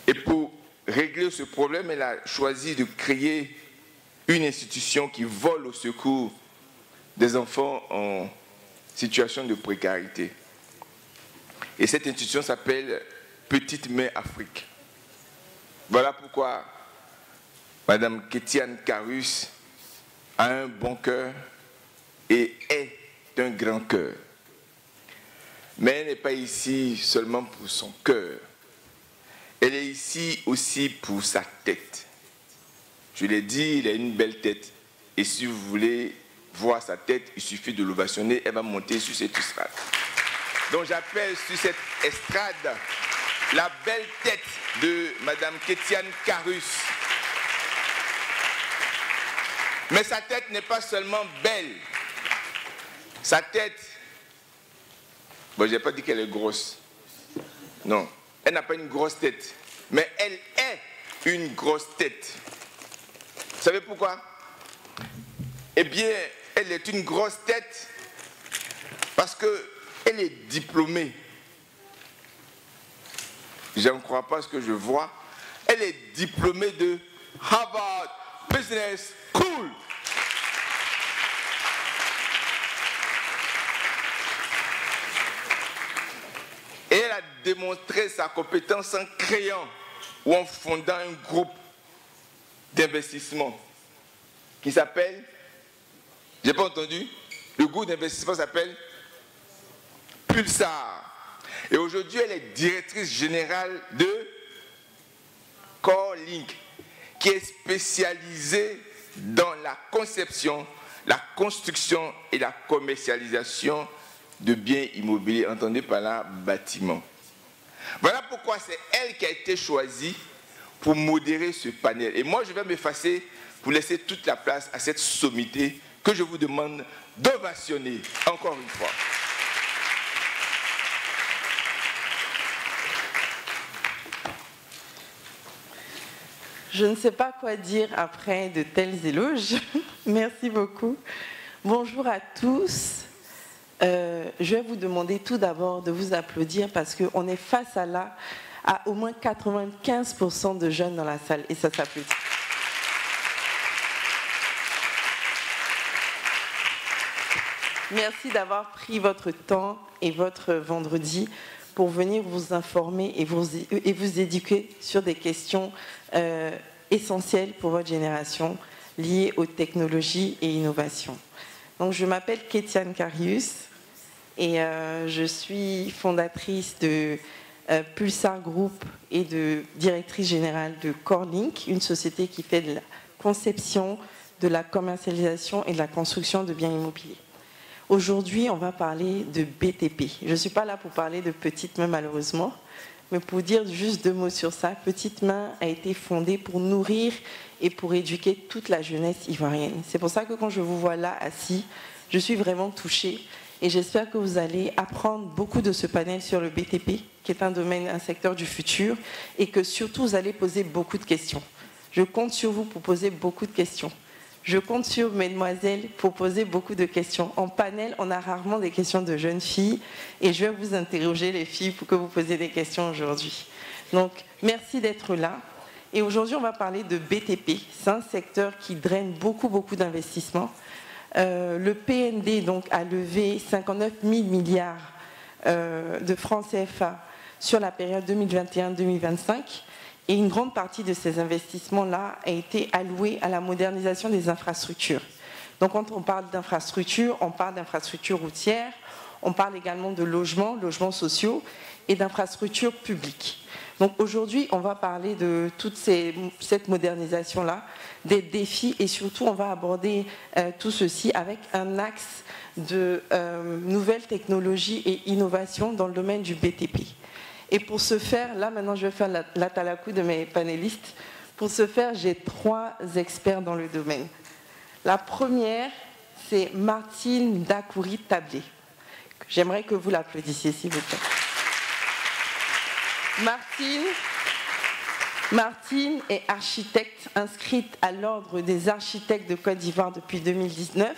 Et pour régler ce problème, elle a choisi de créer une institution qui vole au secours des enfants en situation de précarité. Et cette institution s'appelle Petite Main Afrique. Voilà pourquoi Madame Kétiane Carus a un bon cœur et est d'un grand cœur. Mais elle n'est pas ici seulement pour son cœur. Elle est ici aussi pour sa tête. Je l'ai dit, il a une belle tête. Et si vous voulez voir sa tête, il suffit de l'ovationner, elle va monter sur cette estrade. Donc j'appelle sur cette estrade la belle tête de Madame Kétiane Carus. Mais sa tête n'est pas seulement belle. Sa tête, bon, je n'ai pas dit qu'elle est grosse. Non, elle n'a pas une grosse tête. Mais elle est une grosse tête. Vous savez pourquoi? Eh bien, elle est une grosse tête parce qu'elle est diplômée. Je ne crois pas ce que je vois. Elle est diplômée de Harvard Business School. Et elle a démontré sa compétence en créant ou en fondant un groupe d'investissement qui s'appelle, j'ai pas entendu, le groupe d'investissement s'appelle Pulsar. Et aujourd'hui, elle est directrice générale de CoreLink, qui est spécialisée dans la conception, la construction et la commercialisation de biens immobiliers, entendez par là bâtiments. Voilà pourquoi c'est elle qui a été choisie pour modérer ce panel. Et moi, je vais m'effacer pour laisser toute la place à cette sommité que je vous demande d'ovationner encore une fois. Je ne sais pas quoi dire après de tels éloges. Merci beaucoup. Bonjour à tous. Je vais vous demander tout d'abord de vous applaudir parce qu'on est face à au moins 95% de jeunes dans la salle et ça s'applaudit. Merci d'avoir pris votre temps et votre vendredi pour venir vous informer et vous éduquer sur des questions essentielles pour votre génération liées aux technologies et innovations. Donc, je m'appelle Kétiane Carus et je suis fondatrice de Pulsar Group et de directrice générale de CoreLink, une société qui fait de la conception, de la commercialisation et de la construction de biens immobiliers. Aujourd'hui, on va parler de BTP. Je ne suis pas là pour parler de Petite Main, malheureusement, mais pour dire juste 2 mots sur ça. Petite Main a été fondée pour nourrir et pour éduquer toute la jeunesse ivoirienne. C'est pour ça que quand je vous vois là, assis, je suis vraiment touchée et j'espère que vous allez apprendre beaucoup de ce panel sur le BTP, qui est un domaine, un secteur du futur, et que surtout, vous allez poser beaucoup de questions. Je compte sur vous pour poser beaucoup de questions. Je compte sur mesdemoiselles pour poser beaucoup de questions. En panel, on a rarement des questions de jeunes filles et je vais vous interroger, les filles, pour que vous posiez des questions aujourd'hui. Donc, merci d'être là. Et aujourd'hui, on va parler de BTP. C'est un secteur qui draine beaucoup d'investissements. Le PND donc, a levé 59 000 milliards de francs CFA sur la période 2021-2025. Et une grande partie de ces investissements-là a été allouée à la modernisation des infrastructures. Donc quand on parle d'infrastructures, on parle d'infrastructures routières, on parle également de logements sociaux et d'infrastructures publiques. Donc aujourd'hui, on va parler de toute cette modernisation-là, des défis et surtout on va aborder tout ceci avec un axe de nouvelles technologies et innovations dans le domaine du BTP. Et pour ce faire, là maintenant je vais faire la talakou de mes panélistes. Pour ce faire, j'ai 3 experts dans le domaine. La première, c'est Martine Dakouri-Tablé. J'aimerais que vous l'applaudissiez, s'il vous plaît. Martine est architecte inscrite à l'Ordre des architectes de Côte d'Ivoire depuis 2019.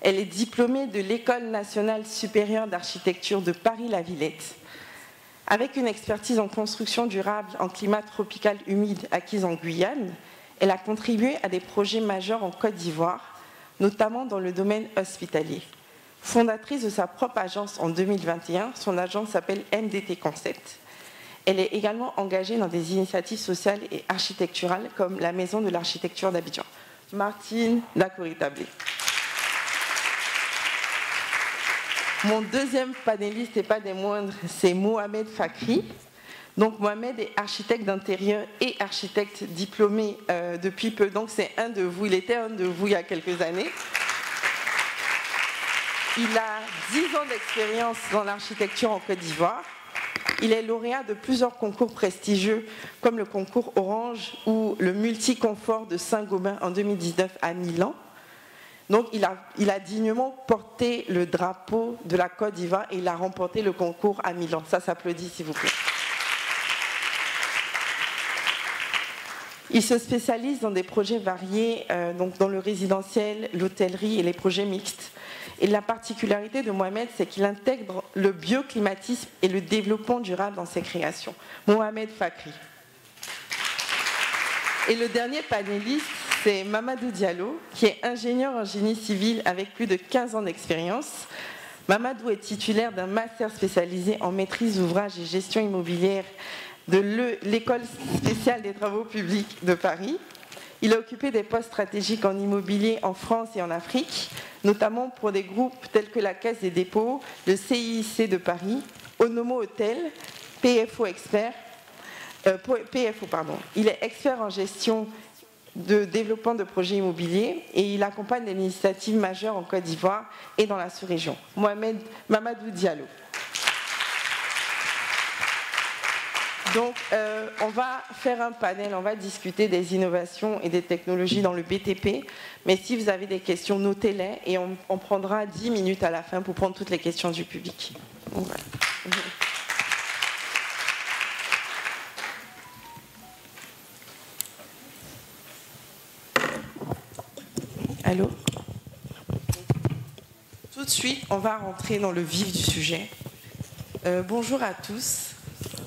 Elle est diplômée de l'École nationale supérieure d'architecture de Paris-la-Villette. Avec une expertise en construction durable en climat tropical humide acquise en Guyane, elle a contribué à des projets majeurs en Côte d'Ivoire, notamment dans le domaine hospitalier. Fondatrice de sa propre agence en 2021, son agence s'appelle MDT Concept. Elle est également engagée dans des initiatives sociales et architecturales comme la Maison de l'Architecture d'Abidjan. Martine Dakouritablé. Mon deuxième panéliste, et pas des moindres, c'est Mohamed Fakri. Donc Mohamed est architecte d'intérieur et architecte diplômé depuis peu. Donc c'est un de vous, il était un de vous il y a quelques années. Il a 10 ans d'expérience dans l'architecture en Côte d'Ivoire. Il est lauréat de plusieurs concours prestigieux, comme le concours Orange ou le Multiconfort de Saint-Gobain en 2019 à Milan. Donc il a dignement porté le drapeau de la Côte d'Ivoire et il a remporté le concours à Milan. Ça s'applaudit, s'il vous plaît. Il se spécialise dans des projets variés, donc dans le résidentiel, l'hôtellerie et les projets mixtes. Et la particularité de Mohamed, c'est qu'il intègre le bioclimatisme et le développement durable dans ses créations. Mohamed Fakri. Et le dernier panéliste, c'est Mamadou Diallo, qui est ingénieur en génie civil avec plus de 15 ans d'expérience. Mamadou est titulaire d'un master spécialisé en maîtrise d'ouvrage et gestion immobilière de l'École spéciale des travaux publics de Paris. Il a occupé des postes stratégiques en immobilier en France et en Afrique, notamment pour des groupes tels que la Caisse des dépôts, le CIC de Paris, Onomo Hotel, PFO Expert. Il est expert en gestion de développement de projets immobiliers et il accompagne des initiatives majeures en Côte d'Ivoire et dans la sous-région. Mamadou Diallo. Donc, on va faire un panel, on va discuter des innovations et des technologies dans le BTP. Mais si vous avez des questions, notez-les et on prendra 10 minutes à la fin pour prendre toutes les questions du public. Voilà. Allô ? Tout de suite, on va rentrer dans le vif du sujet. Bonjour à tous.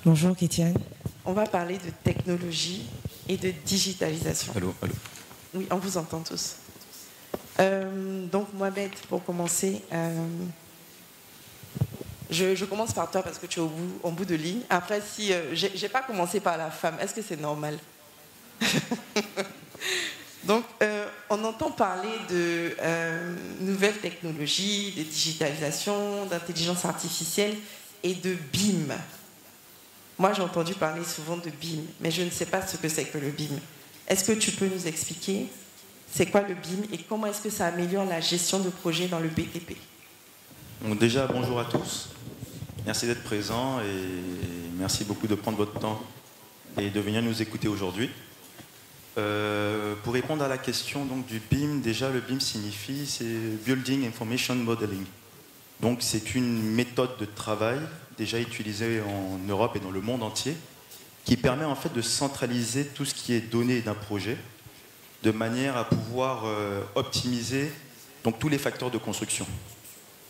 Bonjour Kétiane. On va parler de technologie et de digitalisation. Allô, allô. Oui, on vous entend tous. Donc Mohamed, pour commencer, je commence par toi parce que tu es en bout de ligne. Après, si j'ai pas commencé par la femme, est-ce que c'est normal? Donc, on entend parler de nouvelles technologies, de digitalisation, d'intelligence artificielle et de BIM. Moi, j'ai entendu parler souvent de BIM, mais je ne sais pas ce que c'est que le BIM. Est-ce que tu peux nous expliquer c'est quoi le BIM et comment est-ce que ça améliore la gestion de projet dans le BTP? Donc déjà, bonjour à tous. Merci d'être présents et merci beaucoup de prendre votre temps et de venir nous écouter aujourd'hui. Pour répondre à la question donc, du BIM, déjà le BIM signifie c'est Building Information Modeling. Donc c'est une méthode de travail déjà utilisée en Europe et dans le monde entier qui permet en fait de centraliser tout ce qui est donné d'un projet de manière à pouvoir optimiser donc, tous les facteurs de construction.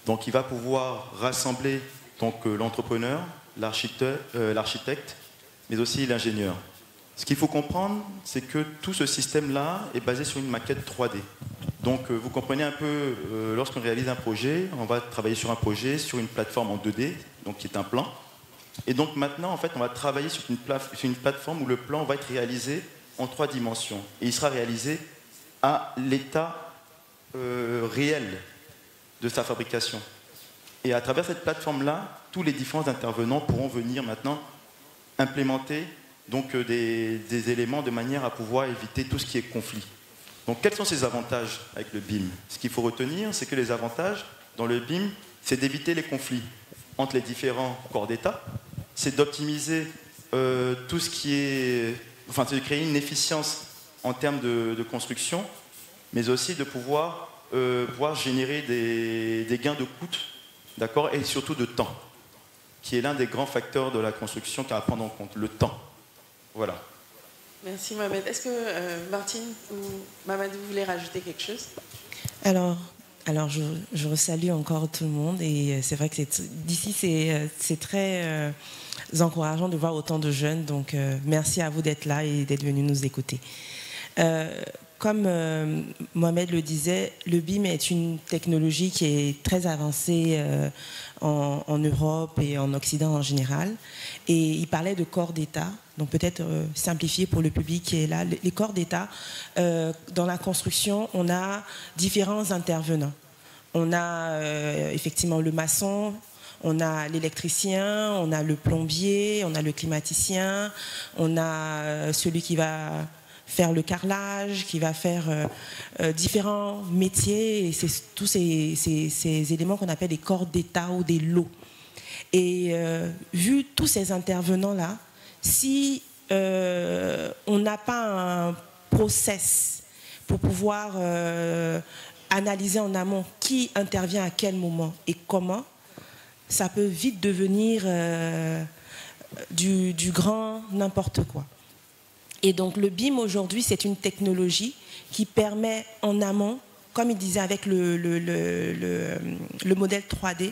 Donc il va pouvoir rassembler donc, l'entrepreneur, l'architecte, mais aussi l'ingénieur. Ce qu'il faut comprendre, c'est que tout ce système-là est basé sur une maquette 3D. Donc vous comprenez un peu, lorsqu'on réalise un projet, on va travailler sur un projet, sur une plateforme en 2D, donc qui est un plan. Et donc maintenant, en fait, on va travailler sur une plateforme où le plan va être réalisé en 3 dimensions. Et il sera réalisé à l'état réel de sa fabrication. Et à travers cette plateforme-là, tous les différents intervenants pourront venir maintenant implémenter donc, des éléments de manière à pouvoir éviter tout ce qui est conflit. Donc quels sont ces avantages avec le BIM? Ce qu'il faut retenir, c'est que les avantages dans le BIM, c'est d'éviter les conflits entre les différents corps d'État, c'est d'optimiser tout ce qui est... Enfin, c'est de créer une efficience en termes de construction, mais aussi de pouvoir générer des gains de coûts, d'accord, et surtout de temps, qui est l'un des grands facteurs de la construction à prendre en compte, le temps. Voilà. Merci Mohamed. Est-ce que Martine ou Mamadou voulez rajouter quelque chose? Alors, Alors, je salue encore tout le monde et c'est vrai que d'ici, c'est très encourageant de voir autant de jeunes. Donc, merci à vous d'être là et d'être venus nous écouter. Comme Mohamed le disait, le BIM est une technologie qui est très avancée en Europe et en Occident en général. Et il parlait de corps d'État. Donc peut-être simplifier pour le public qui est là. Les corps d'État, dans la construction, on a différents intervenants. On a effectivement le maçon, on a l'électricien, on a le plombier, on a le climaticien, on a celui qui va faire le carrelage, qui va faire différents métiers. Et c'est tous ces éléments qu'on appelle des corps d'État ou des lots. Et vu tous ces intervenants-là, si on n'a pas un process pour pouvoir analyser en amont qui intervient à quel moment et comment, ça peut vite devenir du grand n'importe quoi. Et donc le BIM aujourd'hui, c'est une technologie qui permet en amont, comme il disait avec le modèle 3D,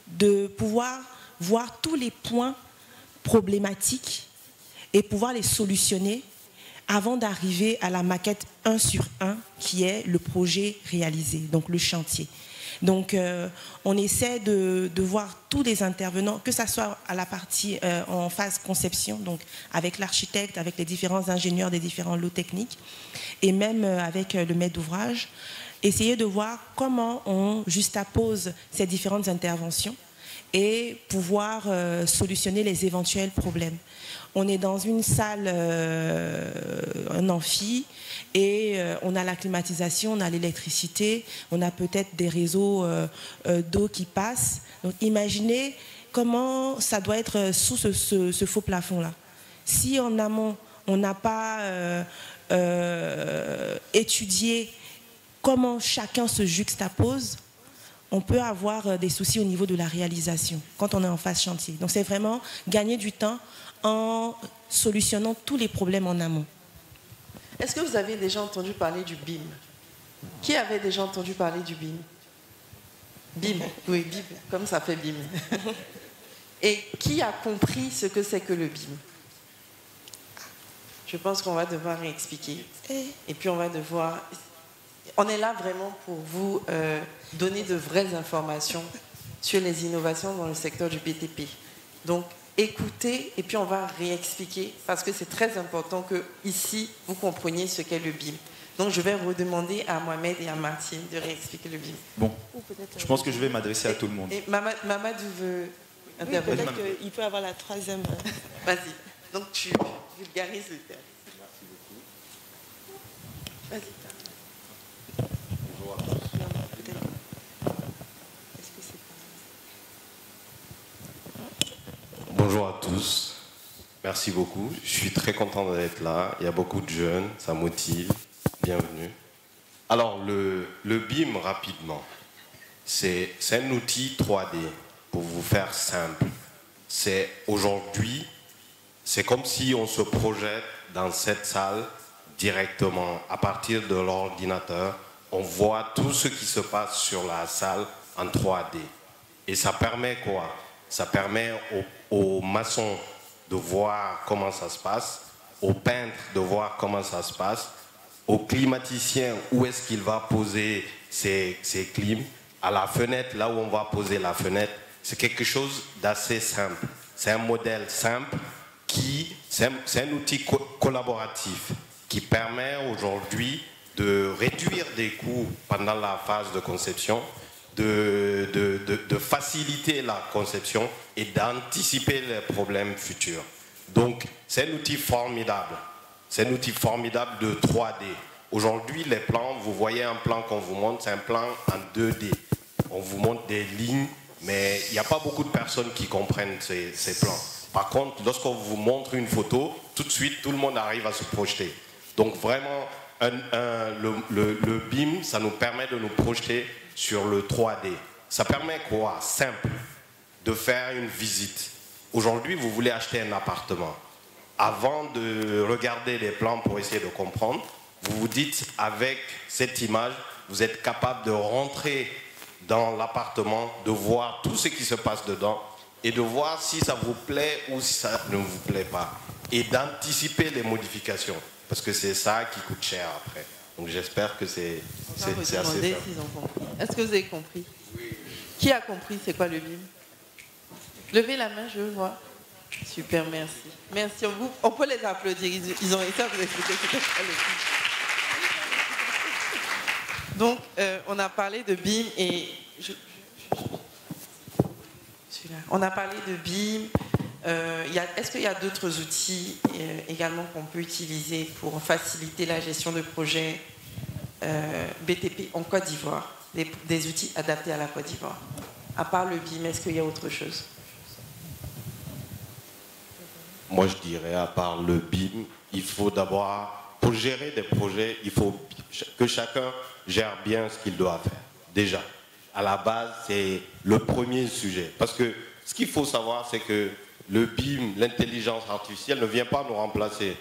de pouvoir voir tous les points problématiques et pouvoir les solutionner avant d'arriver à la maquette 1 sur 1 qui est le projet réalisé, donc le chantier. Donc on essaie de voir tous les intervenants, que ce soit à la partie en phase conception, donc avec l'architecte, avec les différents ingénieurs des différents lots techniques, et même avec le maître d'ouvrage, essayer de voir comment on juxtapose ces différentes interventions et pouvoir solutionner les éventuels problèmes. On est dans une salle, un amphi, et on a la climatisation, on a l'électricité, on a peut-être des réseaux d'eau qui passent. Donc imaginez comment ça doit être sous ce faux plafond-là. Si en amont, on n'a pas étudié comment chacun se juxtapose, on peut avoir des soucis au niveau de la réalisation quand on est en phase chantier. Donc c'est vraiment gagner du temps en solutionnant tous les problèmes en amont. Est-ce que vous avez déjà entendu parler du BIM? Qui avait déjà entendu parler du BIM? BIM, oui, BIM, comme ça fait BIM. Et qui a compris ce que c'est que le BIM? Je pense qu'on va devoir réexpliquer. Et puis on va devoir... On est là vraiment pour vous donner de vraies informations sur les innovations dans le secteur du BTP. Donc, écoutez et puis on va réexpliquer parce que c'est très important que ici vous compreniez ce qu'est le BIM. Donc, je vais redemander à Mohamed et à Martine de réexpliquer le BIM. Bon, je pense que je vais m'adresser à tout le monde. Et Mamadou veut intervenir. Oui, peut-être qu'il peut avoir la troisième. Vas-y. Donc, tu vulgarises le terme. Merci beaucoup. Vas-y. Bonjour à tous. Bonjour à tous. Merci beaucoup. Je suis très content d'être là. Il y a beaucoup de jeunes, ça motive. Bienvenue. Alors, le BIM, rapidement, c'est un outil 3D, pour vous faire simple. C'est aujourd'hui, c'est comme si on se projette dans cette salle directement. À partir de l'ordinateur, on voit tout ce qui se passe sur la salle en 3D. Et ça permet quoi? Ça permet aux maçons de voir comment ça se passe, aux peintres de voir comment ça se passe, aux climaticiens où est-ce qu'il va poser ses clims, à la fenêtre, là où on va poser la fenêtre. C'est quelque chose d'assez simple. C'est un modèle simple c'est un outil collaboratif qui permet aujourd'hui de réduire des coûts pendant la phase de conception, de faciliter la conception et d'anticiper les problèmes futurs. Donc, c'est un outil formidable. C'est un outil formidable de 3D. Aujourd'hui, les plans, vous voyez un plan qu'on vous montre, c'est un plan en 2D. On vous montre des lignes, mais il n'y a pas beaucoup de personnes qui comprennent ces plans. Par contre, lorsqu'on vous montre une photo, tout de suite, tout le monde arrive à se projeter. Donc, vraiment, le BIM, ça nous permet de nous projeter sur le 3D. Ça permet quoi? Simple, de faire une visite. Aujourd'hui, vous voulez acheter un appartement. Avant de regarder les plans pour essayer de comprendre, vous vous dites, avec cette image, vous êtes capable de rentrer dans l'appartement, de voir tout ce qui se passe dedans et de voir si ça vous plaît ou si ça ne vous plaît pas. Et d'anticiper les modifications, parce que c'est ça qui coûte cher après. Donc j'espère que c'est assez simple. Est-ce que vous avez compris? Oui. Qui a compris c'est quoi le BIM? Levez la main, je veux voir. Super, merci. Merci. On peut les applaudir. Ils ont réussi à vous expliquer ce que c'est le BIM. Donc, on a parlé de BIM et... On a parlé de BIM. Est-ce qu'il y a d'autres outils également qu'on peut utiliser pour faciliter la gestion de projets BTP en Côte d'Ivoire, des outils adaptés à la Côte d'Ivoire? À part le BIM, est-ce qu'il y a autre chose? Moi, je dirais, à part le BIM, il faut d'abord, pour gérer des projets, il faut que chacun gère bien ce qu'il doit faire. Déjà, à la base, c'est le premier sujet. Parce que ce qu'il faut savoir, c'est que le BIM, l'intelligence artificielle, ne vient pas nous remplacer.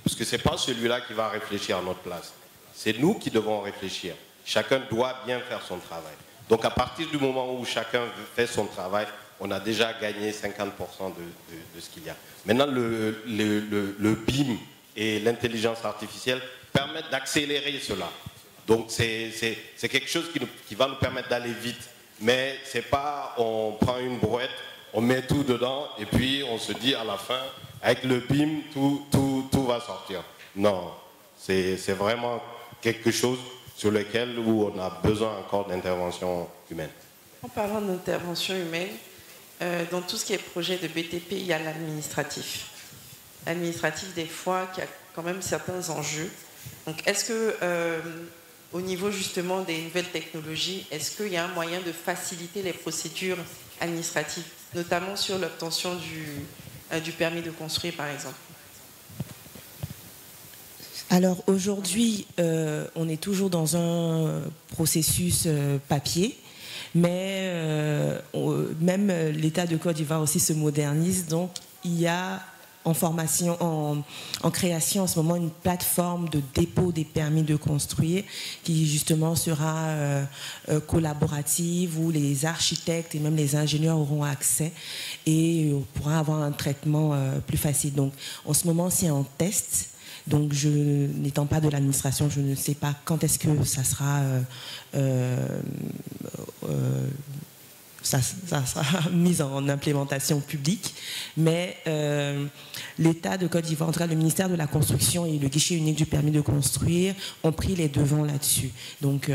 Parce que ce n'est pas celui-là qui va réfléchir à notre place. C'est nous qui devons réfléchir. Chacun doit bien faire son travail. Donc à partir du moment où chacun fait son travail, on a déjà gagné 50% de ce qu'il y a. Maintenant, le BIM et l'intelligence artificielle permettent d'accélérer cela. Donc c'est quelque chose qui va nous permettre d'aller vite. Mais ce n'est pas on prend une brouette, on met tout dedans et puis on se dit à la fin, avec le BIM, tout va sortir. Non, c'est vraiment quelque chose sur lequel où on a besoin encore d'intervention humaine. En parlant d'intervention humaine, dans tout ce qui est projet de BTP, il y a l'administratif. L'administratif, des fois, qui a quand même certains enjeux. Donc, est-ce que, au niveau justement des nouvelles technologies, est-ce qu'il y a un moyen de faciliter les procédures administratives, notamment sur l'obtention du permis de construire, par exemple? Alors aujourd'hui, on est toujours dans un processus papier, mais même l'État de Côte d'Ivoire aussi se modernise. Donc il y a en création en ce moment une plateforme de dépôt des permis de construire qui justement sera collaborative, où les architectes et même les ingénieurs auront accès et on pourra avoir un traitement plus facile. Donc en ce moment c'est en test. Donc, n'étant pas de l'administration, je ne sais pas quand est-ce que ça sera, ça sera mis en implémentation publique. Mais l'État de Côte d'Ivoire, en tout cas le ministère de la Construction et le guichet unique du permis de construire ont pris les devants là-dessus. Donc,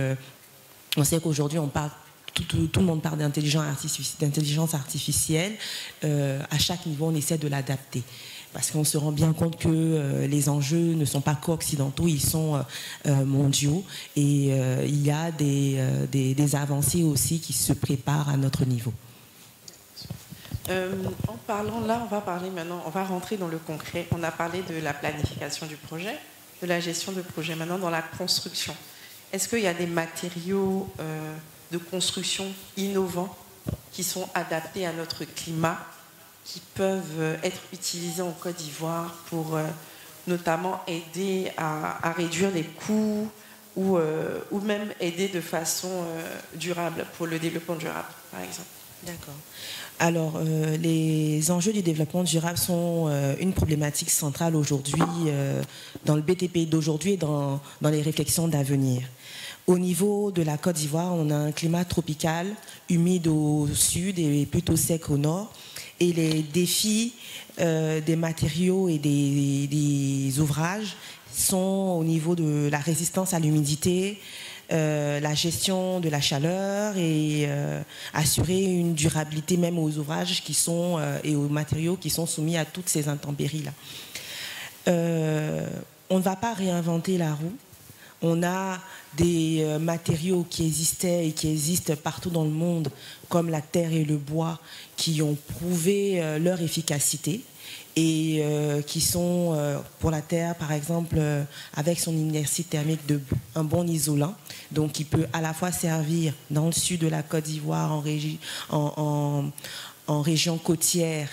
on sait qu'aujourd'hui, on parle... Tout le monde parle d'intelligence artificielle. À chaque niveau, on essaie de l'adapter. Parce qu'on se rend bien compte que les enjeux ne sont pas qu'occidentaux, ils sont mondiaux. Et il y a des avancées aussi qui se préparent à notre niveau. En parlant là, on va parler maintenant, on va rentrer dans le concret. On a parlé de la planification du projet, de la gestion de projet. Maintenant, dans la construction, est-ce qu'il y a des matériaux de construction innovants qui sont adaptés à notre climat, qui peuvent être utilisés en Côte d'Ivoire pour notamment aider à réduire les coûts ou même aider de façon durable pour le développement durable, par exemple? D'accord. Alors, les enjeux du développement durable sont une problématique centrale aujourd'hui dans le BTP d'aujourd'hui et dans les réflexions d'avenir. Au niveau de la Côte d'Ivoire, on a un climat tropical, humide au sud et plutôt sec au nord. Et les défis des matériaux et des ouvrages sont au niveau de la résistance à l'humidité, la gestion de la chaleur et assurer une durabilité même aux ouvrages qui sont, et aux matériaux qui sont soumis à toutes ces intempéries-là. On ne va pas réinventer la roue. On a des matériaux qui existaient et qui existent partout dans le monde, comme la terre et le bois, qui ont prouvé leur efficacité et qui sont, pour la terre, par exemple, avec son inertie thermique, un bon isolant, donc qui peut à la fois servir dans le sud de la Côte d'Ivoire, en région côtière,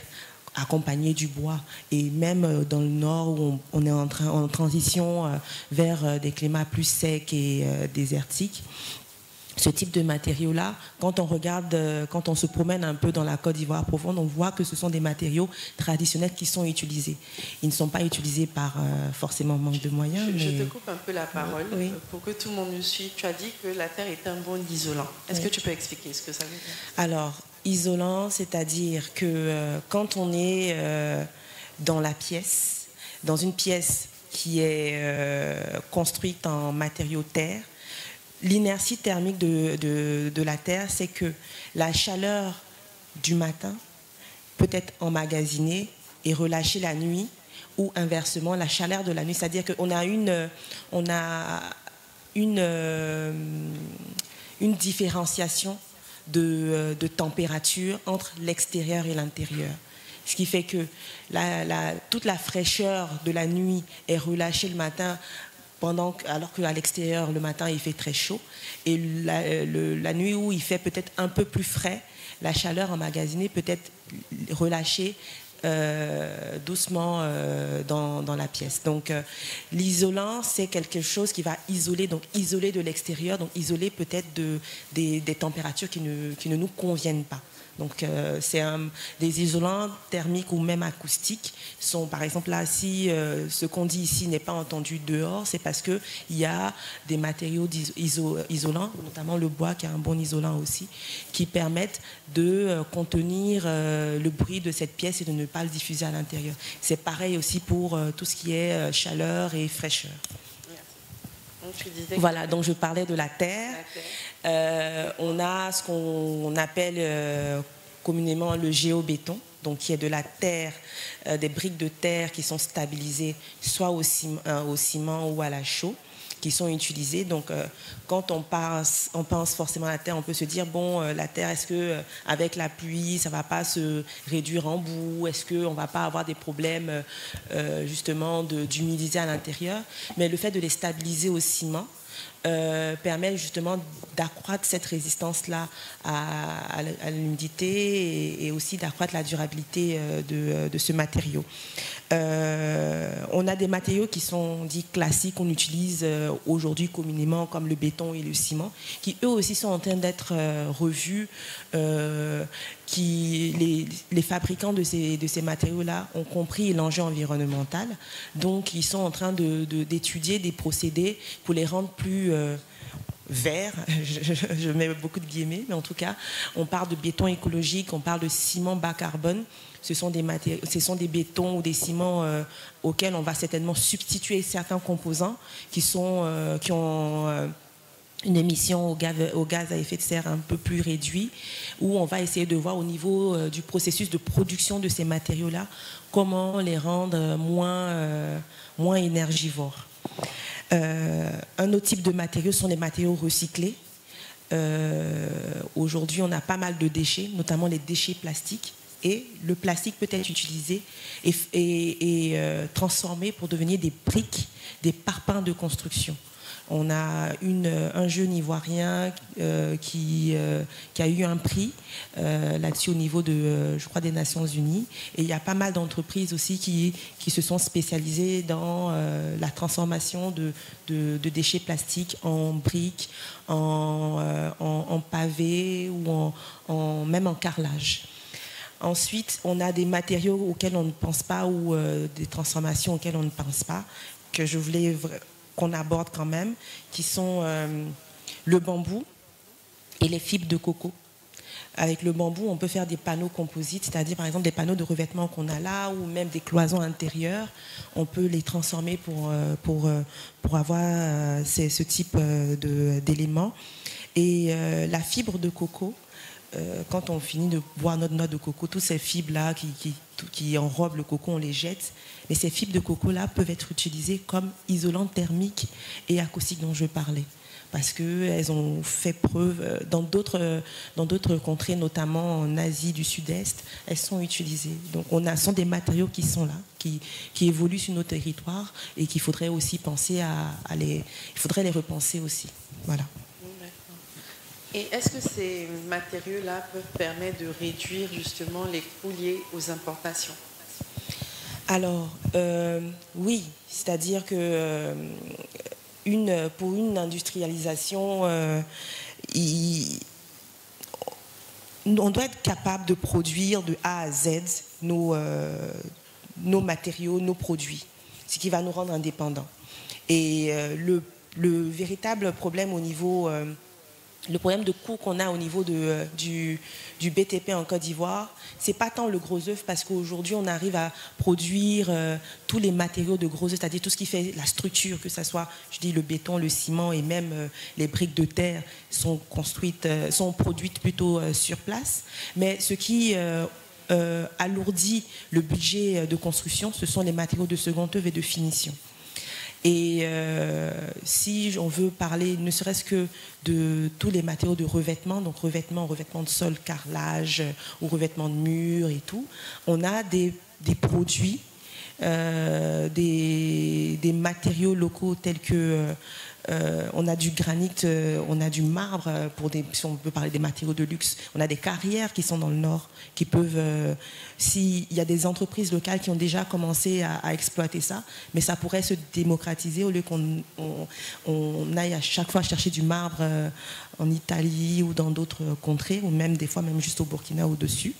accompagner du bois. Et même dans le nord, où on est en transition vers des climats plus secs et désertiques, ce type de matériaux-là, quand on regarde, quand on se promène un peu dans la Côte d'Ivoire profonde, on voit que ce sont des matériaux traditionnels qui sont utilisés. Ils ne sont pas utilisés par forcément manque de moyens. Je te coupe un peu la parole, oui, pour que tout le monde nous suive. Tu as dit que la terre est un bon isolant. Est-ce que tu peux expliquer ce que ça veut dire? Alors, isolant, c'est-à-dire que quand on est dans la pièce, dans une pièce qui est construite en matériaux terre, l'inertie thermique de la Terre, c'est que la chaleur du matin peut être emmagasinée et relâchée la nuit, ou inversement, la chaleur de la nuit. C'est-à-dire qu'on a une différenciation de température entre l'extérieur et l'intérieur. Ce qui fait que toute la fraîcheur de la nuit est relâchée le matin, alors qu'à l'extérieur, le matin, il fait très chaud. Et la nuit où il fait peut-être un peu plus frais, la chaleur emmagasinée peut être relâchée doucement dans la pièce. Donc, l'isolant, c'est quelque chose qui va isoler, donc isoler de l'extérieur, donc isoler peut-être des températures qui ne nous conviennent pas. Donc, c'est des isolants thermiques ou même acoustiques. Sont, par exemple, là, si ce qu'on dit ici n'est pas entendu dehors, c'est parce qu'il y a des matériaux isolants, notamment le bois qui est un bon isolant aussi, qui permettent de contenir le bruit de cette pièce et de ne pas le diffuser à l'intérieur. C'est pareil aussi pour tout ce qui est chaleur et fraîcheur. Voilà, donc je parlais de la terre. On a ce qu'on appelle communément le géobéton, donc qui est de la terre, des briques de terre qui sont stabilisées soit au ciment ou à la chaux, qui sont utilisées. Donc, quand on pense forcément à la terre, on peut se dire, bon, la terre, est-ce qu'avec la pluie, ça ne va pas se réduire en boue? Est-ce qu'on ne va pas avoir des problèmes, justement, d'humidité à l'intérieur? Mais le fait de les stabiliser au ciment permet justement d'accroître cette résistance-là à l'humidité et aussi d'accroître la durabilité de ce matériau. On a des matériaux qui sont dits classiques, qu'on utilise aujourd'hui communément comme le béton et le ciment, qui eux aussi sont en train d'être revus. Les fabricants de ces matériaux-là ont compris l'enjeu environnemental, donc ils sont en train d'étudier des procédés pour les rendre plus verts. Je mets beaucoup de guillemets, mais en tout cas, on parle de béton écologique, on parle de ciment bas carbone. Ce sont des bétons ou des ciments auxquels on va certainement substituer certains composants qui ont une émission au gaz à effet de serre un peu plus réduit, où on va essayer de voir au niveau du processus de production de ces matériaux-là, comment les rendre moins énergivores. Un autre type de matériaux sont les matériaux recyclés. Aujourd'hui, on a pas mal de déchets, notamment les déchets plastiques. Et le plastique peut être utilisé et transformé pour devenir des briques, des parpaings de construction. On a un jeune Ivoirien qui a eu un prix là-dessus au niveau je crois, des Nations Unies. Et il y a pas mal d'entreprises aussi qui se sont spécialisées dans la transformation de déchets plastiques en briques, en pavés ou même en carrelage. Ensuite, on a des matériaux auxquels on ne pense pas ou des transformations auxquelles on ne pense pas, que je voulais qu'on aborde quand même, qui sont le bambou et les fibres de coco. Avec le bambou, on peut faire des panneaux composites, c'est-à-dire par exemple des panneaux de revêtement qu'on a là, ou même des cloisons intérieures. On peut les transformer pour avoir ce type d'éléments. Et la fibre de coco, quand on finit de boire notre noix de coco, toutes ces fibres-là qui enrobent le coco, on les jette. Mais ces fibres de coco-là peuvent être utilisées comme isolants thermiques et acoustiques dont je parlais. Parce qu'elles ont fait preuve dans d'autres contrées, notamment en Asie du Sud-Est, elles sont utilisées. Donc sont des matériaux qui sont là, qui évoluent sur nos territoires et qu'il faudrait aussi penser il faudrait les repenser aussi. Voilà. Et est-ce que ces matériaux-là peuvent permettre de réduire justement les coûts liés aux importations? Alors, oui, c'est-à-dire que pour une industrialisation, on doit être capable de produire de A à Z nos matériaux, nos produits, ce qui va nous rendre indépendants. Et le véritable problème au niveau... le problème de coût qu'on a au niveau du BTP en Côte d'Ivoire, c'est pas tant le gros œuf, parce qu'aujourd'hui on arrive à produire tous les matériaux de gros œuf, c'est-à-dire tout ce qui fait la structure, que ce soit, je dis, le béton, le ciment et même les briques de terre sont produites plutôt sur place. Mais ce qui alourdit le budget de construction, ce sont les matériaux de second œuvre et de finition. Et si on veut parler ne serait-ce que de tous les matériaux de revêtement, donc revêtement de sol, carrelage ou revêtement de mur et tout, on a des produits, des matériaux locaux tels que on a du granit, on a du marbre, si on peut parler des matériaux de luxe, on a des carrières qui sont dans le nord, qui peuvent, s'il y a des entreprises locales qui ont déjà commencé à exploiter ça, mais ça pourrait se démocratiser au lieu qu'on aille à chaque fois chercher du marbre en Italie ou dans d'autres contrées, ou même des fois même juste au Burkina au-dessus.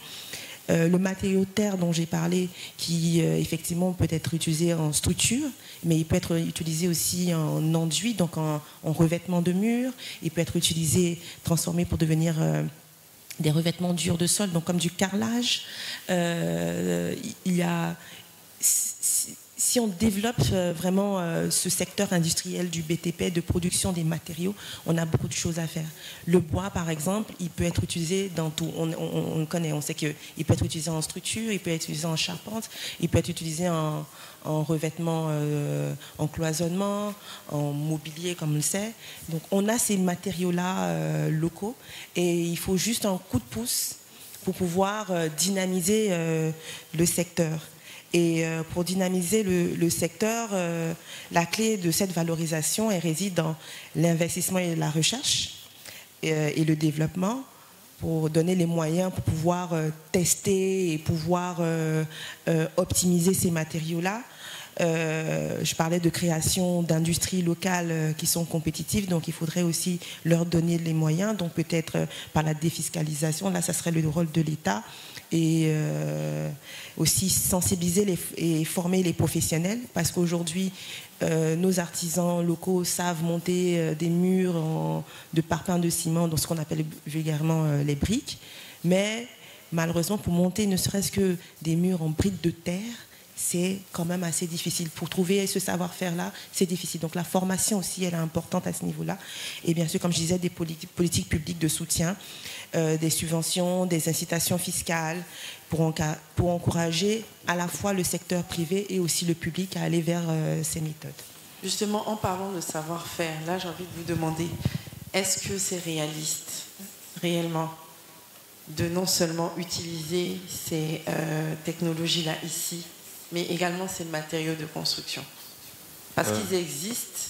Le matériau de terre dont j'ai parlé, qui effectivement peut être utilisé en structure, mais il peut être utilisé aussi en enduit, donc en revêtement de mur. Il peut être utilisé, transformé pour devenir des revêtements durs de sol, donc comme du carrelage. Il y a... Si on développe vraiment ce secteur industriel du BTP, de production des matériaux, on a beaucoup de choses à faire. Le bois, par exemple, il peut être utilisé dans tout. On connaît, on sait qu'il peut être utilisé en structure, il peut être utilisé en charpente, il peut être utilisé en revêtement, en cloisonnement, en mobilier, comme on le sait. Donc on a ces matériaux-là locaux et il faut juste un coup de pouce pour pouvoir dynamiser le secteur. Et pour dynamiser le secteur, la clé de cette valorisation, elle réside dans l'investissement et la recherche et le développement, pour donner les moyens pour pouvoir tester et pouvoir optimiser ces matériaux-là. Je parlais de création d'industries locales qui sont compétitives, donc il faudrait aussi leur donner les moyens, donc peut-être par la défiscalisation, là ça serait le rôle de l'État, et aussi sensibiliser et former les professionnels, parce qu'aujourd'hui nos artisans locaux savent monter des murs de parpaing de ciment, dans ce qu'on appelle vulgairement les briques, mais malheureusement pour monter ne serait-ce que des murs en briques de terre, c'est quand même assez difficile. Pour trouver ce savoir-faire-là, c'est difficile. Donc la formation aussi, elle est importante à ce niveau-là. Et bien sûr, comme je disais, des politiques publiques de soutien, des subventions, des incitations fiscales pour encourager à la fois le secteur privé et aussi le public à aller vers ces méthodes. Justement, en parlant de savoir-faire, là j'ai envie de vous demander, est-ce que c'est réaliste, réellement, de non seulement utiliser ces technologies-là ici, mais également ces matériaux de construction? Parce qu'ils existent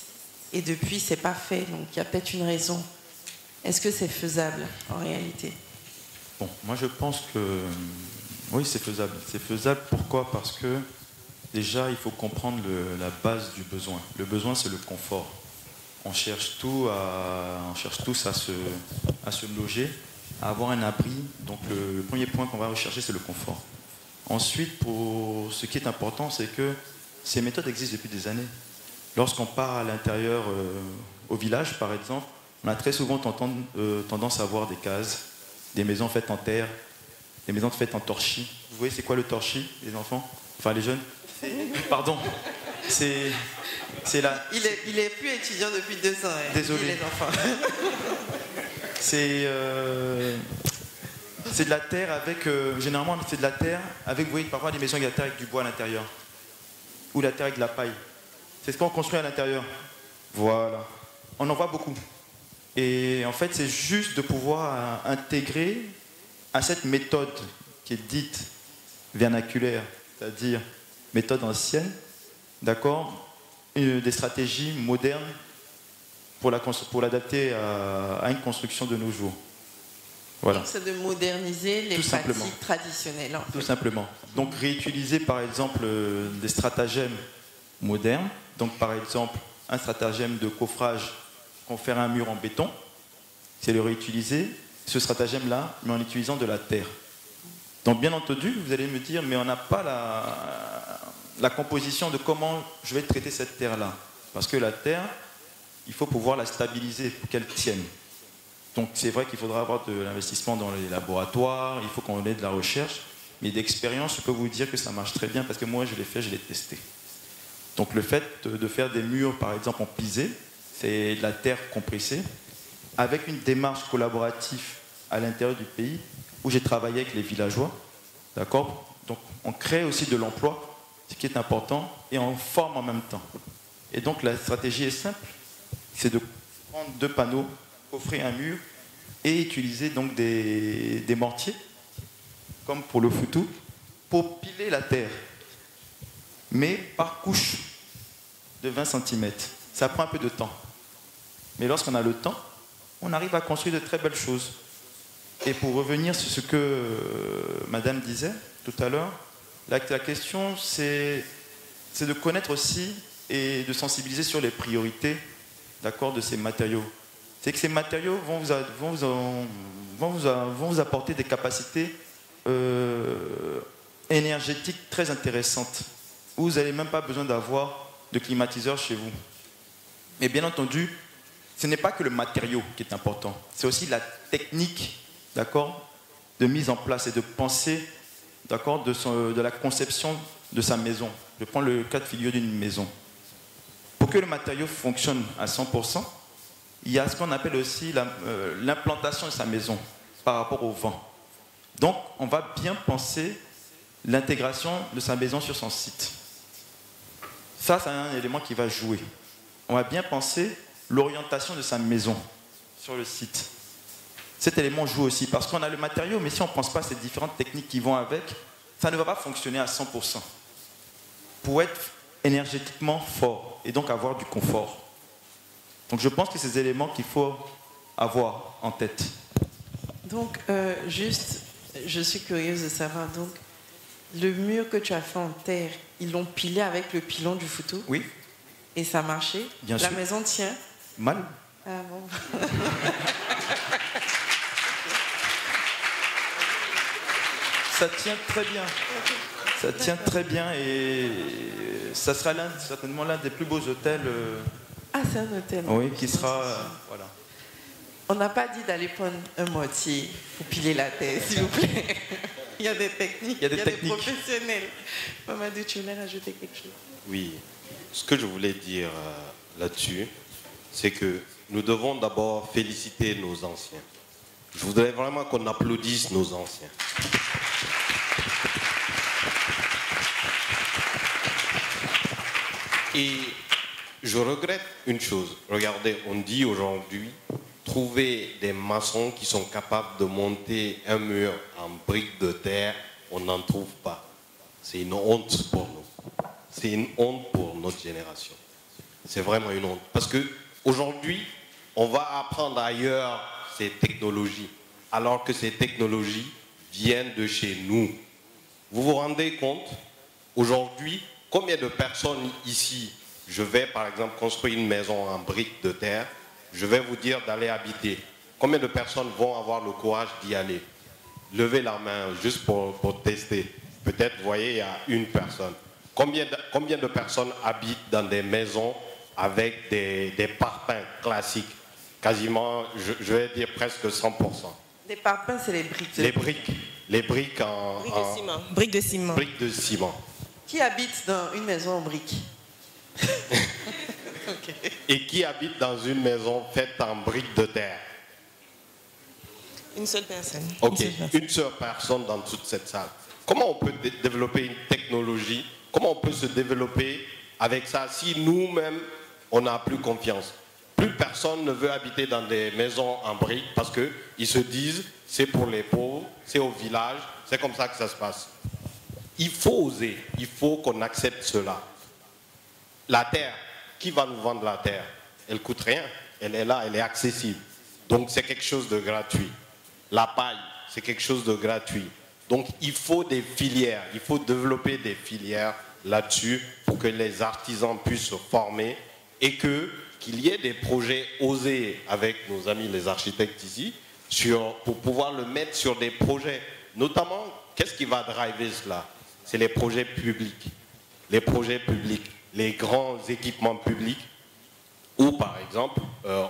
et depuis, c'est pas fait, donc il y a peut-être une raison. Est-ce que c'est faisable en réalité? Bon, moi je pense que oui, c'est faisable. C'est faisable, pourquoi? Parce que déjà, il faut comprendre la base du besoin. Le besoin, c'est le confort. On cherche tous à se loger, à avoir un abri. Donc le premier point qu'on va rechercher, c'est le confort. Ensuite, pour ce qui est important, c'est que ces méthodes existent depuis des années. Lorsqu'on part à l'intérieur, au village par exemple, on a très souvent tendance à voir des cases, des maisons faites en terre, des maisons faites en torchis. Vous voyez c'est quoi le torchis, les enfants? Enfin les jeunes? Pardon. C'est là. Il est plus étudiant depuis 2 ans. Désolé. Les enfants. C'est de la terre avec, généralement c'est de la terre avec, vous voyez parfois des maisons avec de la terre avec du bois à l'intérieur. Ou la terre avec de la paille. C'est ce qu'on construit à l'intérieur. Voilà. On en voit beaucoup. Et en fait c'est juste de pouvoir intégrer à cette méthode qui est dite vernaculaire, c'est-à-dire méthode ancienne, d'accord, des stratégies modernes pour l'adapter à une construction de nos jours. Voilà. C'est de moderniser les pratiques traditionnelles. En fait. Tout simplement. Donc réutiliser par exemple des stratagèmes modernes. Donc par exemple un stratagème de coffrage, faire un mur en béton, c'est le réutiliser ce stratagème-là, mais en utilisant de la terre. Donc bien entendu, vous allez me dire, mais on n'a pas la composition de comment je vais traiter cette terre-là. Parce que la terre, il faut pouvoir la stabiliser pour qu'elle tienne. Donc c'est vrai qu'il faudra avoir de l'investissement dans les laboratoires, il faut qu'on ait de la recherche, mais d'expérience, je peux vous dire que ça marche très bien parce que moi je l'ai fait, je l'ai testé. Donc le fait de faire des murs par exemple en pisé, c'est de la terre compressée, avec une démarche collaborative à l'intérieur du pays où j'ai travaillé avec les villageois, d'accord ? Donc on crée aussi de l'emploi, ce qui est important, et on forme en même temps. Et donc la stratégie est simple, c'est de prendre 2 panneaux, offrir un mur et utiliser donc des mortiers, comme pour le foutou, pour piler la terre, mais par couche de 20 cm. Ça prend un peu de temps. Mais lorsqu'on a le temps, on arrive à construire de très belles choses. Et pour revenir sur ce que Madame disait tout à l'heure, la question c'est de connaître aussi et de sensibiliser sur les priorités, d'accord, de ces matériaux. C'est que ces matériaux vont vous apporter des capacités énergétiques très intéressantes, où vous n'avez même pas besoin d'avoir de climatiseur chez vous. Mais bien entendu, ce n'est pas que le matériau qui est important, c'est aussi la technique, d'accord, de mise en place et de pensée, d'accord, de la conception de sa maison. Je prends le cas de figure d'une maison. Pour que le matériau fonctionne à 100%, il y a ce qu'on appelle aussi l'implantation de sa maison par rapport au vent. Donc, on va bien penser l'intégration de sa maison sur son site. Ça, c'est un élément qui va jouer. On va bien penser l'orientation de sa maison sur le site. Cet élément joue aussi parce qu'on a le matériau, mais si on ne pense pas à ces différentes techniques qui vont avec, ça ne va pas fonctionner à 100%. Pour être énergétiquement fort et donc avoir du confort. Donc je pense que c'est ces éléments qu'il faut avoir en tête. Donc, juste, je suis curieuse de savoir, donc, le mur que tu as fait en terre, ils l'ont pilé avec le pilon du foutou? Oui. Et ça a marché? Bien sûr. La maison tient? Mal. Ah bon. Ça tient très bien. Ça tient très bien et ça sera certainement l'un des plus beaux hôtels. Ah, c'est un hôtel. Oui, qui sera... voilà. On n'a pas dit d'aller prendre un mortier pour piler la terre, s'il vous plaît. Il y a des techniques, il y a des professionnels. Mamadou, tu voulais rajouter quelque chose? Oui, ce que je voulais dire là-dessus, c'est que nous devons d'abord féliciter nos anciens. Je voudrais vraiment qu'on applaudisse nos anciens. Et je regrette une chose. Regardez, on dit aujourd'hui, trouver des maçons qui sont capables de monter un mur en briques de terre, on n'en trouve pas. C'est une honte pour nous. C'est une honte pour notre génération. C'est vraiment une honte. Parce qu'aujourd'hui, on va apprendre ailleurs ces technologies, alors que ces technologies viennent de chez nous. Vous vous rendez compte, aujourd'hui, combien de personnes ici, je vais par exemple construire une maison en briques de terre, je vais vous dire d'aller habiter. Combien de personnes vont avoir le courage d'y aller? Levez la main juste pour tester. Peut-être, vous voyez, il y a une personne. Combien de personnes habitent dans des maisons avec des parpaings classiques? Quasiment, je vais dire presque 100%. Les parpaings, c'est les briques. Les briques en... Briques de ciment. Briques de ciment. Qui habite dans une maison en briques? Okay. Et qui habite dans une maison faite en briques de terre? Une seule personne. Ok, une seule personne dans toute cette salle. Comment on peut développer une technologie? Comment on peut se développer avec ça si nous-mêmes, on n'a plus confiance? Plus personne ne veut habiter dans des maisons en briques parce qu'ils se disent c'est pour les pauvres, c'est au village, c'est comme ça que ça se passe. Il faut oser, il faut qu'on accepte cela. La terre, qui va nous vendre la terre? Elle ne coûte rien. elle est là, elle est accessible. Donc c'est quelque chose de gratuit. La paille, c'est quelque chose de gratuit. Donc il faut des filières, il faut développer des filières là-dessus pour que les artisans puissent se former et qu'il y ait des projets osés avec nos amis les architectes ici pour pouvoir le mettre sur des projets. Notamment, qu'est-ce qui va driver cela? C'est les projets publics. Les projets publics, les grands équipements publics où, par exemple,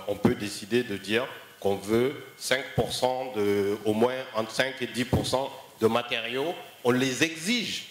on peut décider de dire qu'on veut 5% au moins entre 5 et 10% de matériaux, on les exige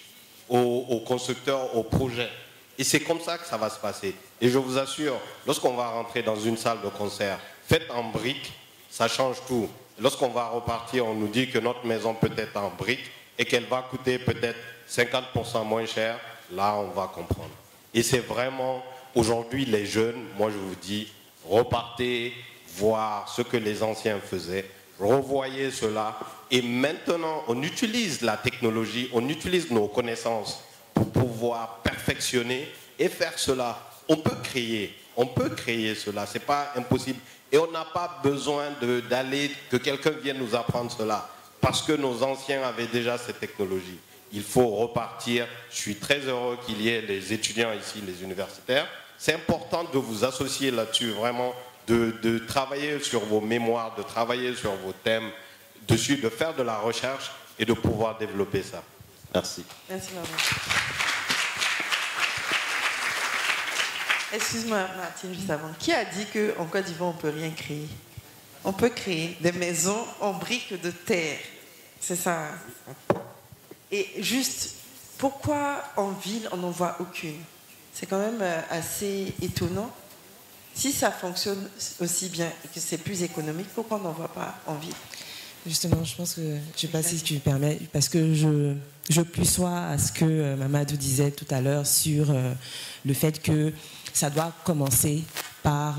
aux constructeurs, aux projets. Et c'est comme ça que ça va se passer. Et je vous assure, lorsqu'on va rentrer dans une salle de concert, faite en briques, ça change tout. Lorsqu'on va repartir, on nous dit que notre maison peut être en briques et qu'elle va coûter peut-être 50% moins cher. Là, on va comprendre. Et c'est vraiment, aujourd'hui, les jeunes, moi je vous dis, repartez voir ce que les anciens faisaient, revoyez cela. Et maintenant, on utilise la technologie, on utilise nos connaissances pour pouvoir perfectionner et faire cela. On peut créer cela, ce n'est pas impossible. Et on n'a pas besoin que quelqu'un vienne nous apprendre cela, parce que nos anciens avaient déjà cette technologie. Il faut repartir. Je suis très heureux qu'il y ait les étudiants ici, les universitaires. C'est important de vous associer là-dessus, vraiment, de travailler sur vos mémoires, de travailler sur vos thèmes, de faire de la recherche et de pouvoir développer ça. Merci. Merci, Maman. Excuse-moi, Martine, juste avant. Qui a dit qu'en Côte d'Ivoire, on ne peut rien créer? On peut créer des maisons en briques de terre. C'est ça. Et juste, pourquoi en ville, on n'en voit aucune? C'est quand même assez étonnant. Si ça fonctionne aussi bien et que c'est plus économique, pourquoi on n'en voit pas en ville? Justement, je pense que, je ne sais pas si tu me permets, parce que je plus sois à ce que Mamadou disait tout à l'heure sur le fait que ça doit commencer par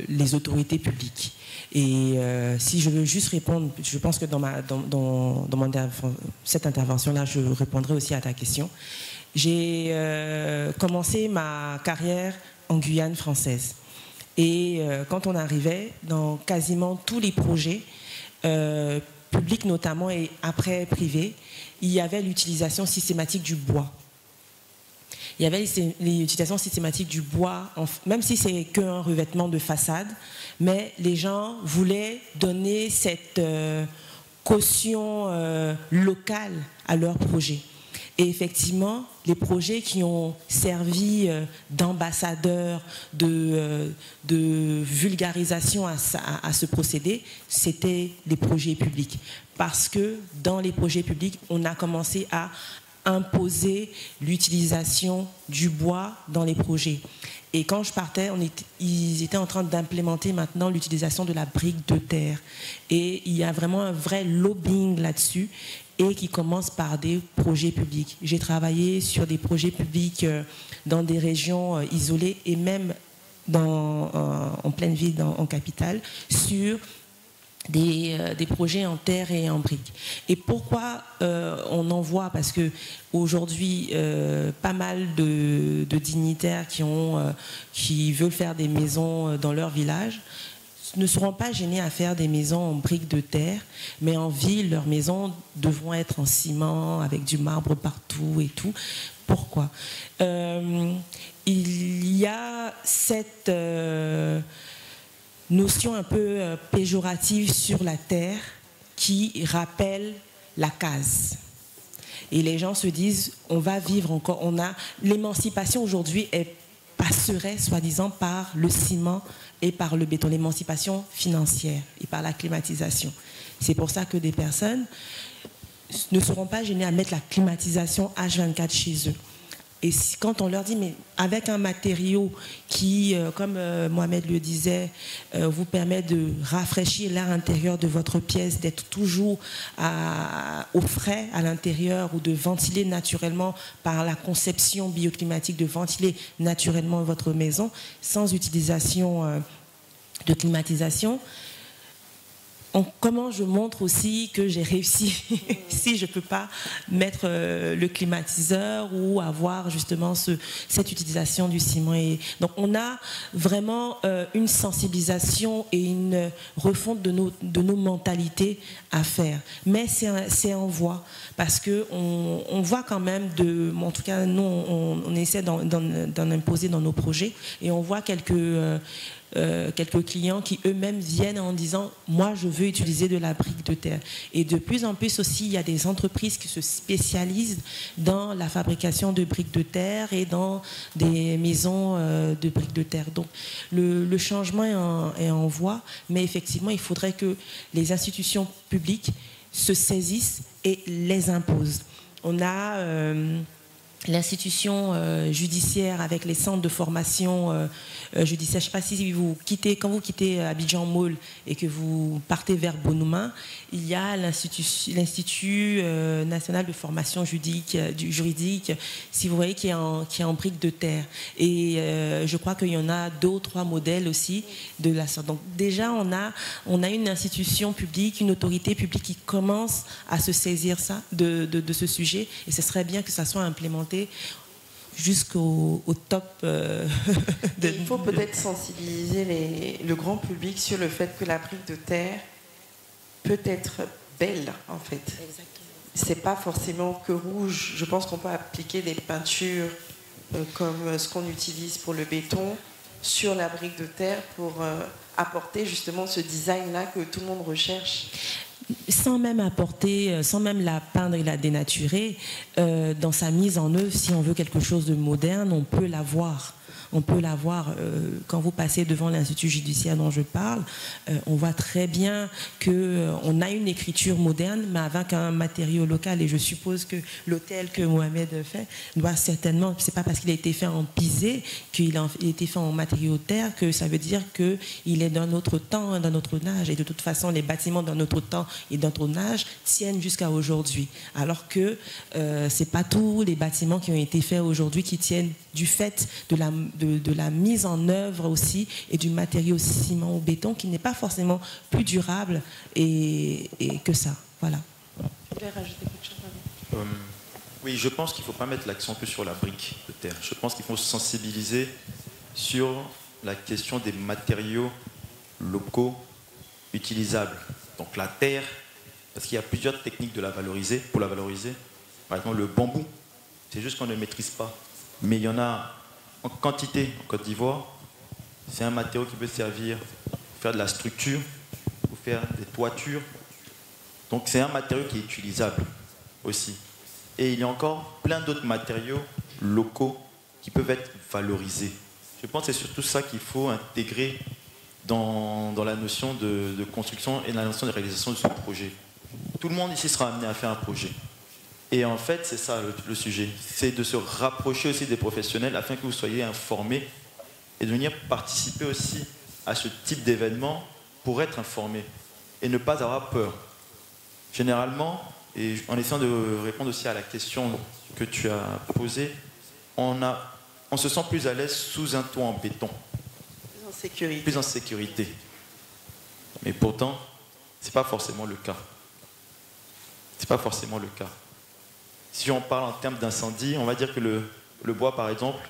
les autorités publiques. Et si je veux juste répondre, je pense que dans cette intervention-là, je répondrai aussi à ta question. J'ai commencé ma carrière en Guyane française. Et quand on arrivait dans quasiment tous les projets, publics notamment et après privés, il y avait l'utilisation systématique du bois. Il y avait l'utilisation systématique du bois, même si c'est qu'un revêtement de façade, mais les gens voulaient donner cette caution locale à leurs projets. Et effectivement, les projets qui ont servi d'ambassadeurs, de vulgarisation à ce procédé, c'était les projets publics. Parce que dans les projets publics, on a commencé à imposer l'utilisation du bois dans les projets. Et quand je partais, ils étaient en train d'implémenter maintenant l'utilisation de la brique de terre. Et il y a vraiment un vrai lobbying là-dessus, et qui commence par des projets publics. J'ai travaillé sur des projets publics dans des régions isolées et même en pleine ville, en capitale, sur des projets en terre et en briques. Et pourquoi on en voit? Parce qu'aujourd'hui, pas mal de dignitaires qui veulent faire des maisons dans leur village ne seront pas gênés à faire des maisons en briques de terre, mais en ville, leurs maisons devront être en ciment, avec du marbre partout et tout. Pourquoi? Il y a cette notion un peu péjorative sur la terre qui rappelle la case. Et les gens se disent, on va vivre encore, l'émancipation aujourd'hui passerait, soi-disant, par le ciment et par le béton, l'émancipation financière et par la climatisation. C'est pour ça que des personnes ne seront pas gênées à mettre la climatisation H24 chez eux. Et quand on leur dit, mais avec un matériau qui, comme Mohamed le disait, vous permet de rafraîchir l'air intérieur de votre pièce, d'être toujours au frais à l'intérieur ou de ventiler naturellement par la conception bioclimatique, de ventiler naturellement votre maison sans utilisation de climatisation, comment je montre aussi que j'ai réussi si je ne peux pas mettre le climatiseur ou avoir justement cette utilisation du ciment. Et donc on a vraiment une sensibilisation et une refonte de nos mentalités à faire. Mais c'est en voie, parce qu'on voit quand même, en tout cas nous on essaie d'en imposer dans nos projets, et on voit quelques clients qui eux-mêmes viennent en disant « moi je veux utiliser de la brique de terre ». Et de plus en plus aussi, il y a des entreprises qui se spécialisent dans la fabrication de briques de terre et dans des maisons de briques de terre. Donc le changement est en voie, mais effectivement il faudrait que les institutions publiques se saisissent et les imposent. On a l'institution judiciaire avec les centres de formation judiciaire. Je ne sais pas si quand vous quittez Abidjan Mall et que vous partez vers Bonoumin, il y a l'Institut national de formation juridique, si vous voyez, qui est en briques de terre. Et je crois qu'il y en a 2 ou 3 modèles aussi de la sorte. Donc déjà, on a une institution publique, une autorité publique qui commence à se saisir de ce sujet, et ce serait bien que ça soit implémenté jusqu'au top. Il faut peut-être sensibiliser le grand public sur le fait que la brique de terre peut être belle, en fait. C'est pas forcément que rouge. Je pense qu'on peut appliquer des peintures comme ce qu'on utilise pour le béton sur la brique de terre pour apporter justement ce design-là que tout le monde recherche. Sans même la peindre et la dénaturer, dans sa mise en œuvre, si on veut quelque chose de moderne, on peut l'avoir. On peut l'avoir. Quand vous passez devant l'Institut judiciaire dont je parle, on voit très bien qu'on a une écriture moderne, mais avec un matériau local. Et je suppose que l'hôtel que Mohamed fait doit certainement, c'est pas parce qu'il a été fait en pisé, qu'il a été fait en matériau terre, que ça veut dire qu'il est d'un autre temps, d'un autre âge. Et de toute façon, les bâtiments d'un autre temps et d'un autre âge tiennent jusqu'à aujourd'hui. Alors que c'est pas tous les bâtiments qui ont été faits aujourd'hui qui tiennent, du fait de la mise en œuvre aussi, et du matériau ciment ou béton qui n'est pas forcément plus durable et que ça. Voilà. Vous voulez rajouter quelque chose? Oui, je pense qu'il ne faut pas mettre l'accent que sur la brique de terre. Je pense qu'il faut se sensibiliser sur la question des matériaux locaux utilisables. Donc la terre, parce qu'il y a plusieurs techniques pour la valoriser. Par exemple, le bambou, c'est juste qu'on ne le maîtrise pas. Mais il y en a en quantité en Côte d'Ivoire. C'est un matériau qui peut servir pour faire de la structure, pour faire des toitures. Donc c'est un matériau qui est utilisable aussi. Et il y a encore plein d'autres matériaux locaux qui peuvent être valorisés. Je pense que c'est surtout ça qu'il faut intégrer dans la notion de construction et la notion de réalisation de ce projet. Tout le monde ici sera amené à faire un projet. Et en fait, c'est ça le sujet. C'est de se rapprocher aussi des professionnels afin que vous soyez informés et de venir participer aussi à ce type d'événement pour être informé et ne pas avoir peur. Généralement, et en essayant de répondre aussi à la question que tu as posée, on se sent plus à l'aise sous un toit en béton. Plus en sécurité. Plus en sécurité. Mais pourtant, ce n'est pas forcément le cas. C'est pas forcément le cas. Si on parle en termes d'incendie, on va dire que le bois, par exemple,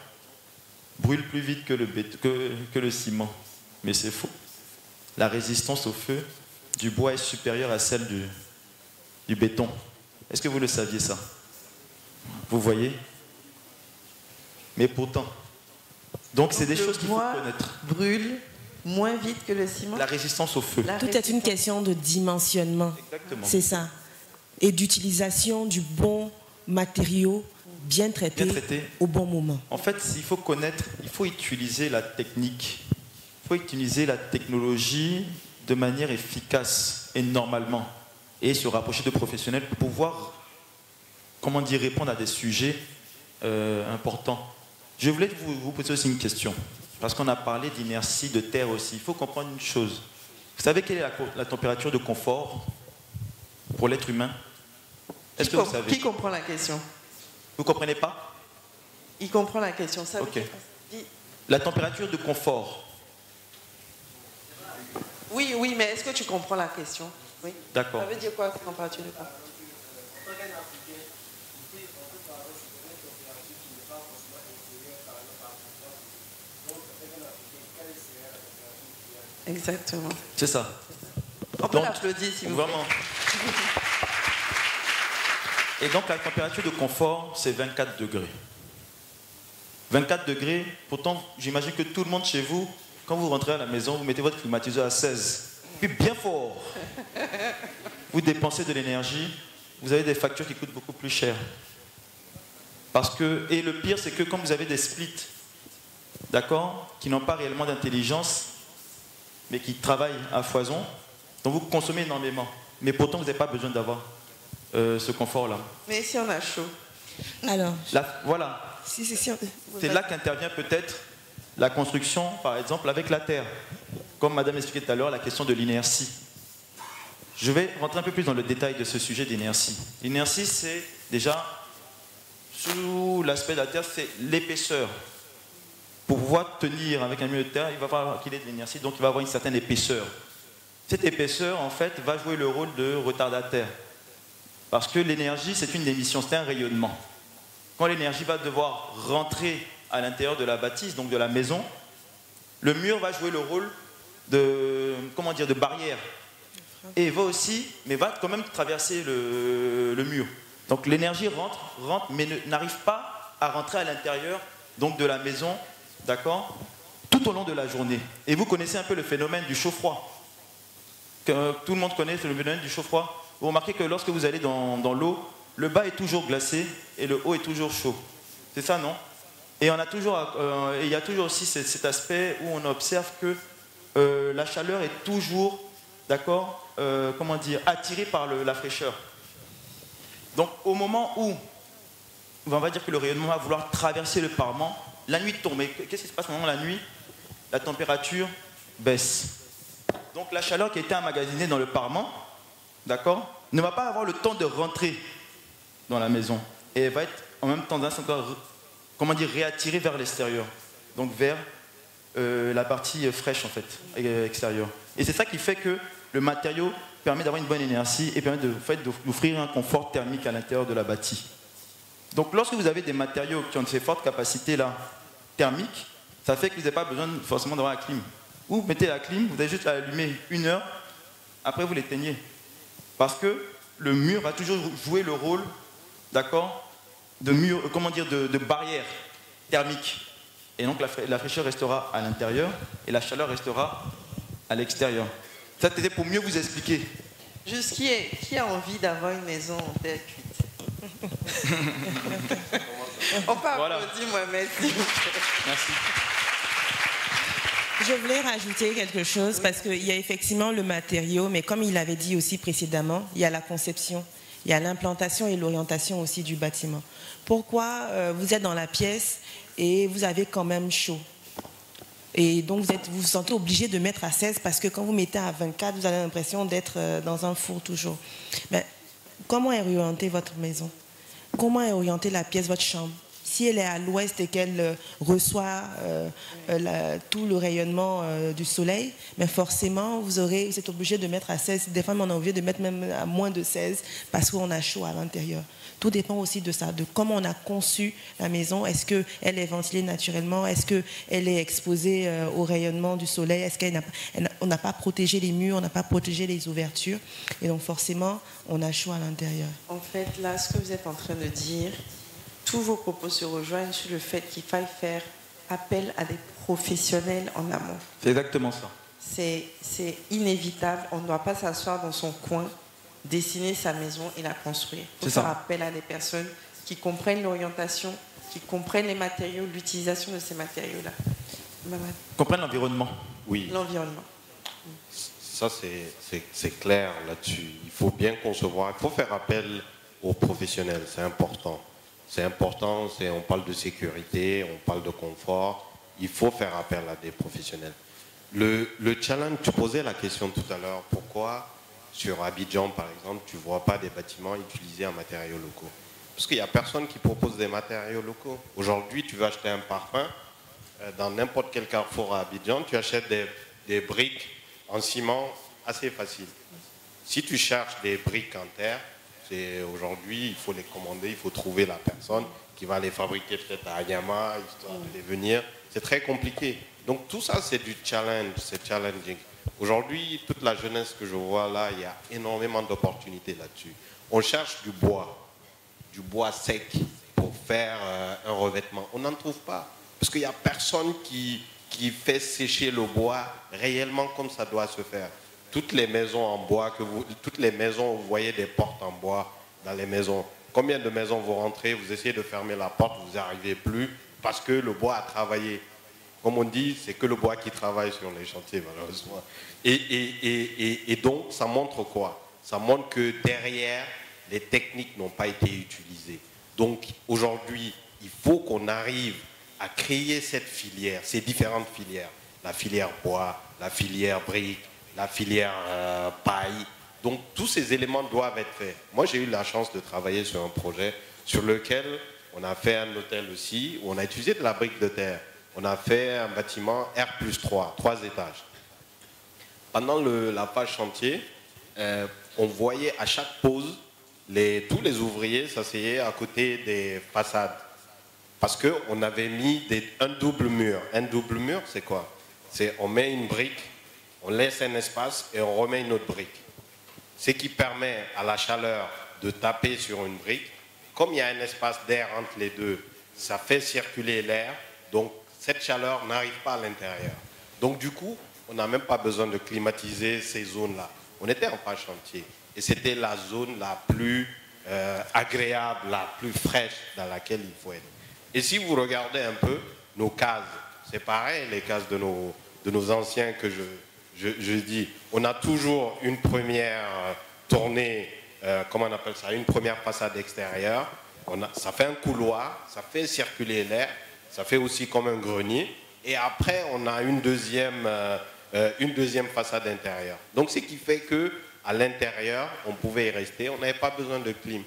brûle plus vite que le ciment. Mais c'est faux. La résistance au feu du bois est supérieure à celle du béton. Est-ce que vous le saviez, ça? Vous voyez? Mais pourtant. Donc c'est des choses qu'il faut connaître. Le bois brûle moins vite que le ciment. La résistance au feu. Tout est une question de dimensionnement. Exactement. C'est ça. Et d'utilisation du bon matériau bien traité au bon moment. En fait, il faut connaître, il faut utiliser la technique, il faut utiliser la technologie de manière efficace et normalement, et se rapprocher de professionnels pour pouvoir, répondre à des sujets importants. Je voulais vous poser aussi une question, parce qu'on a parlé d'inertie de terre aussi. Il faut comprendre une chose. Vous savez quelle est la température de confort pour l'être humain? Est-ce que vous savez? Qui comprend la question? Vous ne comprenez pas? Il comprend la question. Ça ok. La température de confort. Oui, oui, mais est-ce que tu comprends la question? Oui. D'accord. Ça veut dire quoi, température de confort? Exactement. C'est ça. On peut l'applaudir si vous voulez. Vraiment. Et donc la température de confort, c'est 24 degrés. 24 degrés, pourtant, j'imagine que tout le monde chez vous, quand vous rentrez à la maison, vous mettez votre climatiseur à 16. Puis bien fort. Vous dépensez de l'énergie, vous avez des factures qui coûtent beaucoup plus cher. Parce que, et le pire, c'est que quand vous avez des splits, d'accord, qui n'ont pas réellement d'intelligence, mais qui travaillent à foison, donc vous consommez énormément. Mais pourtant, vous n'avez pas besoin d'avoir ce confort-là. Mais si on a chaud. Alors, là, voilà. C'est là qu'intervient peut-être la construction, par exemple, avec la Terre. Comme Madame expliquait tout à l'heure, la question de l'inertie. Je vais rentrer un peu plus dans le détail de ce sujet d'inertie. L'inertie, c'est déjà, sous l'aspect de la Terre, c'est l'épaisseur. Pour pouvoir tenir avec un mur de terre, il va falloir qu'il ait de l'inertie, donc il va avoir une certaine épaisseur. Cette épaisseur, en fait, va jouer le rôle de retardataire. Parce que l'énergie, c'est une émission, c'est un rayonnement. Quand l'énergie va devoir rentrer à l'intérieur de la bâtisse, donc de la maison, le mur va jouer le rôle de, comment dire, de barrière. Et va aussi, mais va quand même traverser le mur. Donc l'énergie rentre, mais n'arrive pas à rentrer à l'intérieur donc de la maison, d'accord, tout au long de la journée. Et vous connaissez un peu le phénomène du chaud-froid. Tout le monde connaît le phénomène du chaud-froid. Vous remarquez que lorsque vous allez dans l'eau, le bas est toujours glacé et le haut est toujours chaud. C'est ça, non? Et on a toujours, il y a toujours aussi cet aspect où on observe que la chaleur est toujours, d'accord, comment dire, attirée par la fraîcheur. Donc au moment où on va dire que le rayonnement va vouloir traverser le parement, la nuit tombe. Et qu'est-ce qui se passe pendant la nuit? La température baisse. Donc la chaleur qui a été emmagasinée dans le parement, d'accord, ne va pas avoir le temps de rentrer dans la maison. Et elle va être en même temps encore, comment dire, réattirée vers l'extérieur. Donc vers la partie fraîche en fait, extérieure. Et c'est ça qui fait que le matériau permet d'avoir une bonne énergie et permet d'offrir un confort thermique à l'intérieur de la bâtie. Donc lorsque vous avez des matériaux qui ont ces fortes capacités-là thermiques, ça fait que vous n'avez pas besoin forcément d'avoir la clim. Vous mettez la clim, vous avez juste à l'allumer 1 heure, après vous l'éteignez. Parce que le mur va toujours jouer le rôle, d'accord, de mur, comment dire, de barrière thermique. Et donc la fraîcheur restera à l'intérieur et la chaleur restera à l'extérieur. Ça c'était pour mieux vous expliquer. Juste qui a envie d'avoir une maison en terre cuite? On peut applaudir Mohamed. Merci. Je voulais rajouter quelque chose parce qu'il y a effectivement le matériau, mais comme il avait dit aussi précédemment, il y a la conception, il y a l'implantation et l'orientation aussi du bâtiment. Pourquoi vous êtes dans la pièce et vous avez quand même chaud? Et donc vous vous sentez obligé de mettre à 16 parce que quand vous mettez à 24, vous avez l'impression d'être dans un four toujours. Mais comment est orientée votre maison? Comment est orientée la pièce, votre chambre? Si elle est à l'ouest et qu'elle reçoit tout le rayonnement du soleil, mais forcément, vous êtes obligé de mettre à 16. Des fois, on a envie de mettre même à moins de 16 parce qu'on a chaud à l'intérieur. Tout dépend aussi de ça, de comment on a conçu la maison. Est-ce qu'elle est ventilée naturellement? Est-ce qu'elle est exposée au rayonnement du soleil? Est-ce qu'on n'a pas protégé les murs, on n'a pas protégé les ouvertures? Et donc, forcément, on a chaud à l'intérieur. En fait, là, ce que vous êtes en train de dire, tous vos propos se rejoignent sur le fait qu'il faille faire appel à des professionnels en amont. C'est exactement ça. C'est inévitable. On ne doit pas s'asseoir dans son coin, dessiner sa maison et la construire. Il faut faire appel à des personnes qui comprennent l'orientation, qui comprennent les matériaux, l'utilisation de ces matériaux-là. Comprennent l'environnement. Oui. L'environnement. Ça, c'est clair là-dessus. Il faut bien concevoir, il faut faire appel aux professionnels, c'est important. C'est important, on parle de sécurité, on parle de confort, il faut faire appel à des professionnels. Le challenge, tu posais la question tout à l'heure, pourquoi sur Abidjan par exemple, tu ne vois pas des bâtiments utilisés en matériaux locaux? Parce qu'il n'y a personne qui propose des matériaux locaux. Aujourd'hui, tu veux acheter un parfum, dans n'importe quel carrefour à Abidjan, tu achètes des briques en ciment, assez facile. Si tu cherches des briques en terre, aujourd'hui, il faut les commander, il faut trouver la personne qui va les fabriquer peut-être à Ayama, histoire de les venir. C'est très compliqué. Donc tout ça, c'est du challenge, c'est challenging. Aujourd'hui, toute la jeunesse que je vois là, il y a énormément d'opportunités là-dessus. On cherche du bois sec pour faire un revêtement. On n'en trouve pas. Parce qu'il n'y a personne qui fait sécher le bois réellement comme ça doit se faire. Toutes les maisons en bois, toutes les maisons où vous voyez des portes en bois dans les maisons, combien de maisons vous rentrez, vous essayez de fermer la porte, vous n'y arrivez plus parce que le bois a travaillé. Comme on dit, c'est que le bois qui travaille sur les chantiers, malheureusement. Et donc, ça montre quoi? Ça montre que derrière, les techniques n'ont pas été utilisées. Donc, aujourd'hui, il faut qu'on arrive à créer cette filière, ces différentes filières. La filière bois, la filière brique, la filière paille. Donc, tous ces éléments doivent être faits. Moi, j'ai eu la chance de travailler sur un projet sur lequel on a fait un hôtel aussi, où on a utilisé de la brique de terre. On a fait un bâtiment R+3, 3 étages. Pendant la phase chantier, on voyait à chaque pause, tous les ouvriers s'asseyaient à côté des façades. Parce qu'on avait mis un double mur. Un double mur, c'est quoi? C'est on met une brique, on laisse un espace et on remet une autre brique. Ce qui permet à la chaleur de taper sur une brique. Comme il y a un espace d'air entre les deux, ça fait circuler l'air. Donc, cette chaleur n'arrive pas à l'intérieur. Donc, du coup, on n'a même pas besoin de climatiser ces zones-là. On était en phase chantier. Et c'était la zone la plus agréable, la plus fraîche dans laquelle il faut être. Et si vous regardez un peu nos cases, c'est pareil, les cases de nos anciens que je dis. On a toujours une première tournée, comment on appelle ça, une première façade extérieure. Ça fait un couloir, ça fait circuler l'air, ça fait aussi comme un grenier. Et après, on a une deuxième façade intérieure. Donc, ce qui fait qu'à l'intérieur, on pouvait y rester, on n'avait pas besoin de clim.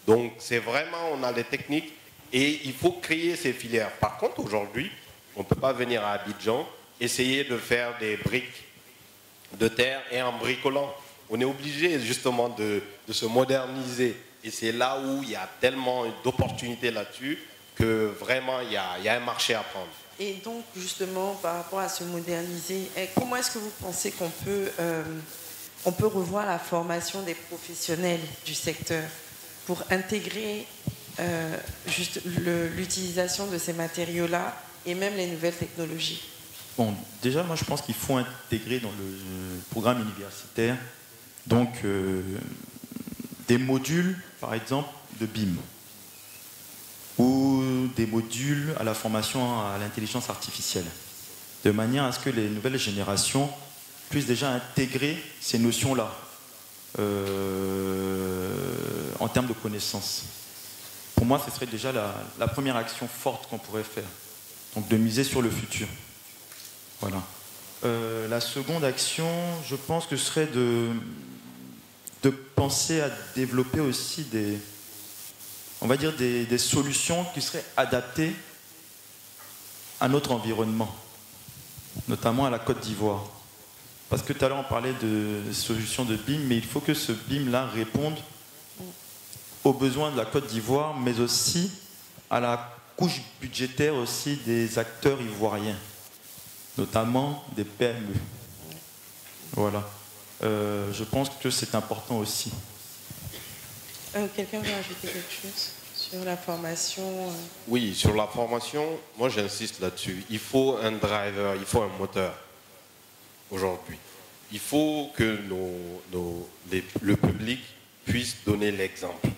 Donc, c'est vraiment, on a les techniques et il faut créer ces filières. Par contre, aujourd'hui, on ne peut pas venir à Abidjan essayer de faire des briques de terre et en bricolant. On est obligé justement de se moderniser. Et c'est là où il y a tellement d'opportunités là-dessus que vraiment il y a un marché à prendre. Et donc justement par rapport à se moderniser, comment est-ce que vous pensez qu'on peut revoir la formation des professionnels du secteur pour intégrer juste l'utilisation de ces matériaux-là et même les nouvelles technologies? Bon, déjà, moi, je pense qu'il faut intégrer dans le programme universitaire donc, des modules, par exemple, de BIM ou des modules à la formation à l'intelligence artificielle, de manière à ce que les nouvelles générations puissent déjà intégrer ces notions-là en termes de connaissances. Pour moi, ce serait déjà la première action forte qu'on pourrait faire, donc de miser sur le futur. Voilà. La seconde action, je pense que ce serait de penser à développer aussi des solutions qui seraient adaptées à notre environnement, notamment à la Côte d'Ivoire. Parce que tout à l'heure, on parlait de solutions de BIM, mais il faut que ce BIM-là réponde aux besoins de la Côte d'Ivoire, mais aussi à la couche budgétaire aussi des acteurs ivoiriens, notamment des PME. Voilà. Je pense que c'est important aussi. Quelqu'un veut ajouter quelque chose sur la formation? Oui, sur la formation, moi j'insiste là-dessus. Il faut un driver, il faut un moteur aujourd'hui. Il faut que le public puisse donner l'exemple.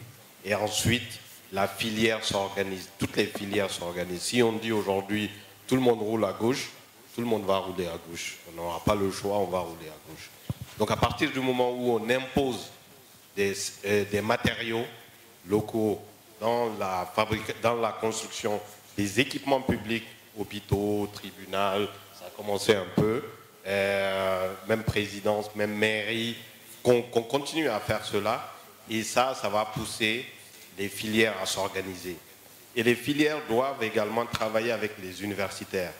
Et ensuite, la filière s'organise, toutes les filières s'organisent. Si on dit aujourd'hui, tout le monde roule à gauche, tout le monde va rouler à gauche. On n'aura pas le choix, on va rouler à gauche. Donc à partir du moment où on impose des matériaux locaux dans la construction des équipements publics, hôpitaux, tribunaux, ça a commencé un peu, même présidence, même mairie, qu'on continue à faire cela, et ça va pousser les filières à s'organiser. Et les filières doivent également travailler avec les universitaires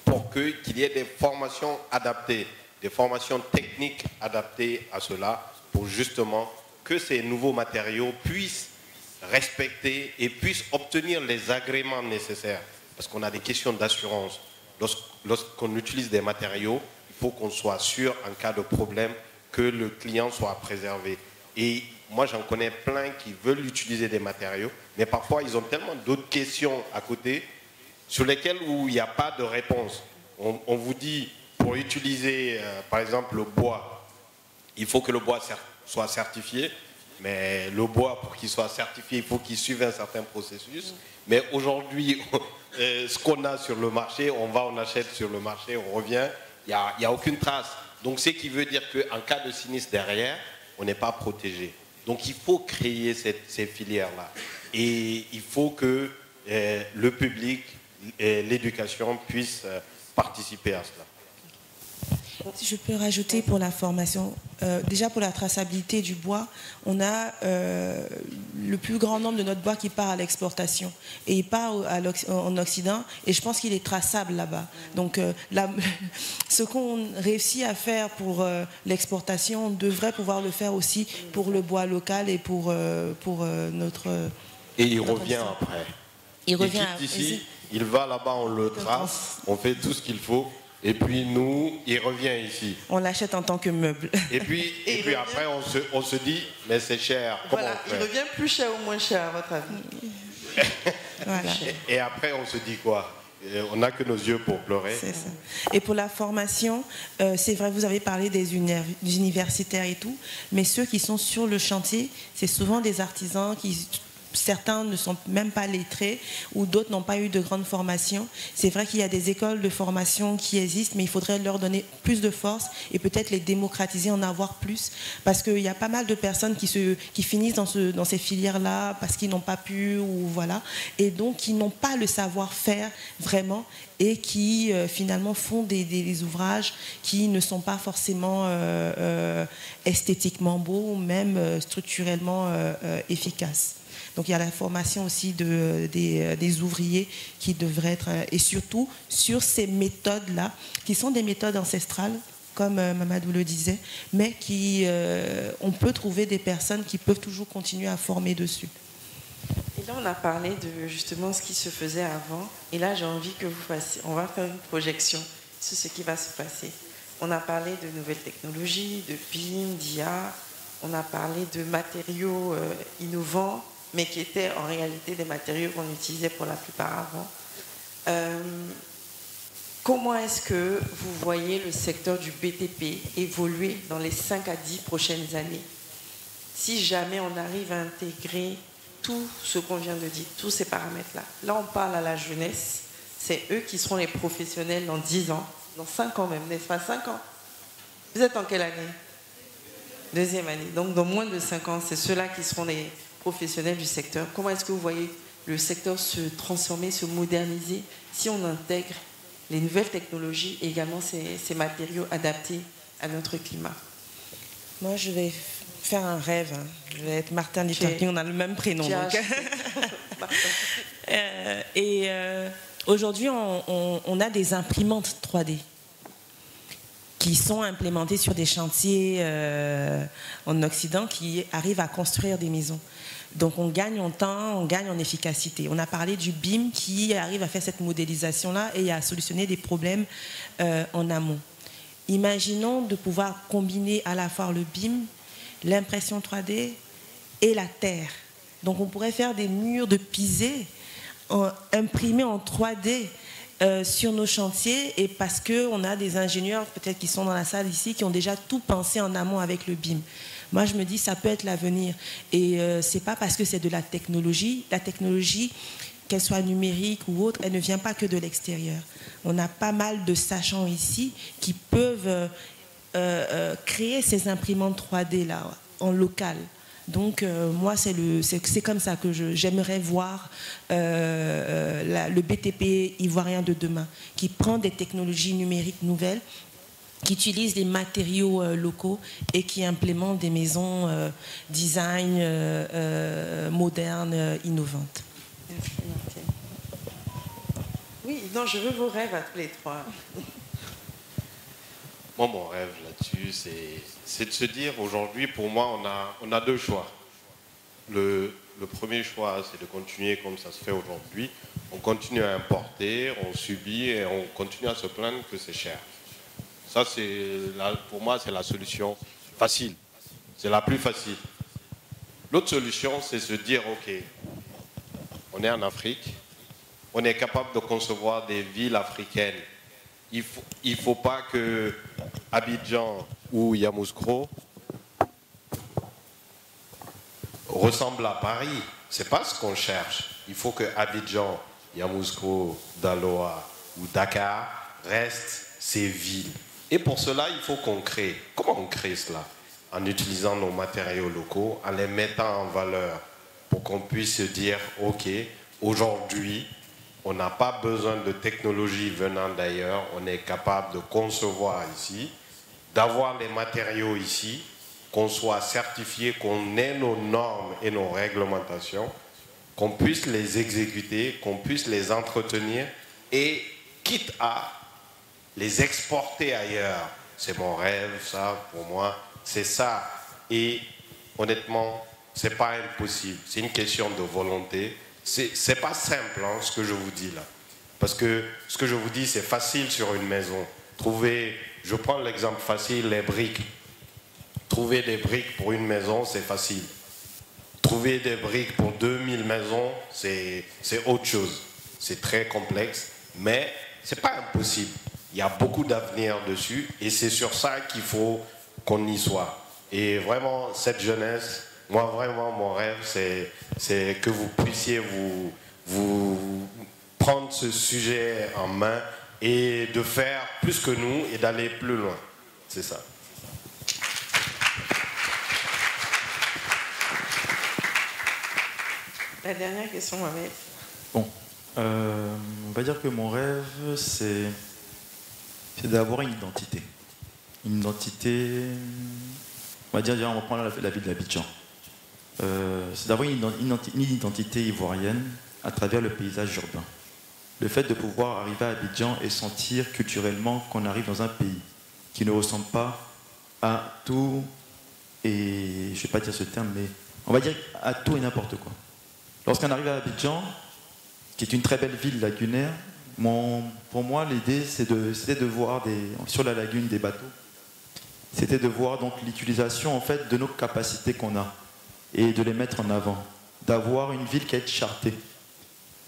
pour qu'il y ait des formations adaptées, des formations techniques adaptées à cela pour justement que ces nouveaux matériaux puissent respecter et puissent obtenir les agréments nécessaires. Parce qu'on a des questions d'assurance. Lorsqu'on utilise des matériaux, il faut qu'on soit sûr, en cas de problème, que le client soit préservé. Et moi, j'en connais plein qui veulent utiliser des matériaux, mais parfois, ils ont tellement d'autres questions à côté sur lesquelles il n'y a pas de réponse. On vous dit, pour utiliser, par exemple, le bois, il faut que le bois soit certifié, mais le bois, pour qu'il soit certifié, il faut qu'il suive un certain processus. Mais aujourd'hui, ce qu'on a sur le marché, on achète sur le marché, on revient, il n'y a aucune trace. Donc, ce qui veut dire qu'en cas de sinistre derrière, on n'est pas protégé. Donc, il faut créer ces filières-là. Et il faut que le public et l'éducation puissent participer à cela. Si je peux rajouter pour la formation, déjà pour la traçabilité du bois, on a le plus grand nombre de notre bois qui part à l'exportation. Et il part en Occident, et je pense qu'il est traçable là-bas. Donc ce qu'on réussit à faire pour l'exportation, on devrait pouvoir le faire aussi pour le bois local et pour notre... Et il revient après. Il revient ici, il va là-bas, on le trace, on fait tout ce qu'il faut. Et puis nous, il revient ici. On l'achète en tant que meuble. Et puis après, on se dit, mais c'est cher. Voilà, il revient plus cher ou moins cher à votre avis? Voilà. Et après, on se dit quoi? On n'a que nos yeux pour pleurer. C'est ça. Et pour la formation, c'est vrai, vous avez parlé des universitaires et tout, mais ceux qui sont sur le chantier, c'est souvent des artisans qui... Certains ne sont même pas lettrés ou d'autres n'ont pas eu de grande formation. C'est vrai qu'il y a des écoles de formation qui existent, mais il faudrait leur donner plus de force et peut-être les démocratiser, en avoir plus. Parce qu'il y a pas mal de personnes qui finissent dans ces filières-là parce qu'ils n'ont pas pu, ou voilà, et donc qui n'ont pas le savoir-faire vraiment et qui finalement font des ouvrages qui ne sont pas forcément esthétiquement beaux ou même structurellement efficaces. Donc il y a la formation aussi des ouvriers qui devraient être, et surtout sur ces méthodes-là, qui sont des méthodes ancestrales, comme Mamadou le disait, mais on peut trouver des personnes qui peuvent toujours continuer à former dessus. Et là, on a parlé de justement ce qui se faisait avant, et là, j'ai envie que vous fassiez, on va faire une projection sur ce qui va se passer. On a parlé de nouvelles technologies, de BIM, d'IA, on a parlé de matériaux innovants, mais qui étaient en réalité des matériaux qu'on utilisait pour la plupart avant. Comment est-ce que vous voyez le secteur du BTP évoluer dans les 5 à 10 prochaines années, si jamais on arrive à intégrer tout ce qu'on vient de dire, tous ces paramètres-là? Là, on parle à la jeunesse, c'est eux qui seront les professionnels dans 10 ans, dans 5 ans même, n'est-ce pas? 5 ans. Vous êtes en quelle année? Deuxième année. Donc, dans moins de 5 ans, c'est ceux-là qui seront les professionnels du secteur. Comment est-ce que vous voyez le secteur se transformer, se moderniser, si on intègre les nouvelles technologies et également ces matériaux adaptés à notre climat? Moi, je vais faire un rêve. Je vais être Martin Luther King, on a le même prénom. Donc. Aujourd'hui, on a des imprimantes 3D qui sont implémentées sur des chantiers en Occident qui arrivent à construire des maisons. Donc on gagne en temps, on gagne en efficacité. On a parlé du BIM qui arrive à faire cette modélisation-là et à solutionner des problèmes en amont. Imaginons de pouvoir combiner à la fois le BIM, l'impression 3D et la terre. Donc on pourrait faire des murs de pisé imprimés en 3D sur nos chantiers, et parce qu'on a des ingénieurs peut-être qui sont dans la salle ici qui ont déjà tout pensé en amont avec le BIM. Moi, je me dis, ça peut être l'avenir. Et ce n'est pas parce que c'est de la technologie. La technologie, qu'elle soit numérique ou autre, elle ne vient pas que de l'extérieur. On a pas mal de sachants ici qui peuvent créer ces imprimantes 3D là, en local. Donc, moi, c'est comme ça que j'aimerais voir le BTP ivoirien de demain, qui prend des technologies numériques nouvelles, qui utilisent des matériaux locaux et qui implémentent des maisons design modernes, innovantes. Merci, Martine. Oui, non, je veux vos rêves à tous les trois. Moi, mon rêve là-dessus, c'est de se dire, aujourd'hui, pour moi, on a deux choix. Le premier choix, c'est de continuer comme ça se fait aujourd'hui. On continue à importer, on subit et on continue à se plaindre que c'est cher. Ça, pour moi, c'est la solution facile. C'est la plus facile. L'autre solution, c'est se dire, OK, on est en Afrique, on est capable de concevoir des villes africaines. Il ne faut pas que Abidjan ou Yamoussoukro ressemblent à Paris. Ce n'est pas ce qu'on cherche. Il faut que Abidjan, Yamoussoukro, Daloa ou Dakar restent ces villes. Et pour cela, il faut qu'on crée. Comment on crée cela? En utilisant nos matériaux locaux, en les mettant en valeur pour qu'on puisse se dire, OK, aujourd'hui, on n'a pas besoin de technologie venant d'ailleurs, on est capable de concevoir ici, d'avoir les matériaux ici, qu'on soit certifié, qu'on ait nos normes et nos réglementations, qu'on puisse les exécuter, qu'on puisse les entretenir et quitte à les exporter ailleurs. C'est mon rêve, ça, pour moi, c'est ça. Et honnêtement, ce n'est pas impossible, c'est une question de volonté. C'est pas simple hein, ce que je vous dis là. Parce que ce que je vous dis, c'est facile sur une maison. Je prends l'exemple facile, les briques. Trouver des briques pour une maison, c'est facile. Trouver des briques pour 2000 maisons, c'est autre chose. C'est très complexe, mais c'est pas impossible. Il y a beaucoup d'avenir dessus et c'est sur ça qu'il faut qu'on y soit. Et vraiment, cette jeunesse, moi vraiment, mon rêve, c'est que vous puissiez vous prendre ce sujet en main et de faire plus que nous et d'aller plus loin. C'est ça. La dernière question, Mohamed. Bon, on va dire que mon rêve, c'est d'avoir une identité. Une identité, on va dire, on va prendre la ville d'Abidjan. C'est d'avoir une identité ivoirienne à travers le paysage urbain. Le fait de pouvoir arriver à Abidjan et sentir culturellement qu'on arrive dans un pays qui ne ressemble pas à tout, et je ne vais pas dire ce terme, mais on va dire à tout et n'importe quoi. Lorsqu'on arrive à Abidjan, qui est une très belle ville lagunaire, pour moi, l'idée, c'était de voir sur la lagune des bateaux. C'était de voir donc l'utilisation en fait de nos capacités qu'on a et de les mettre en avant. D'avoir une ville qui est chartée,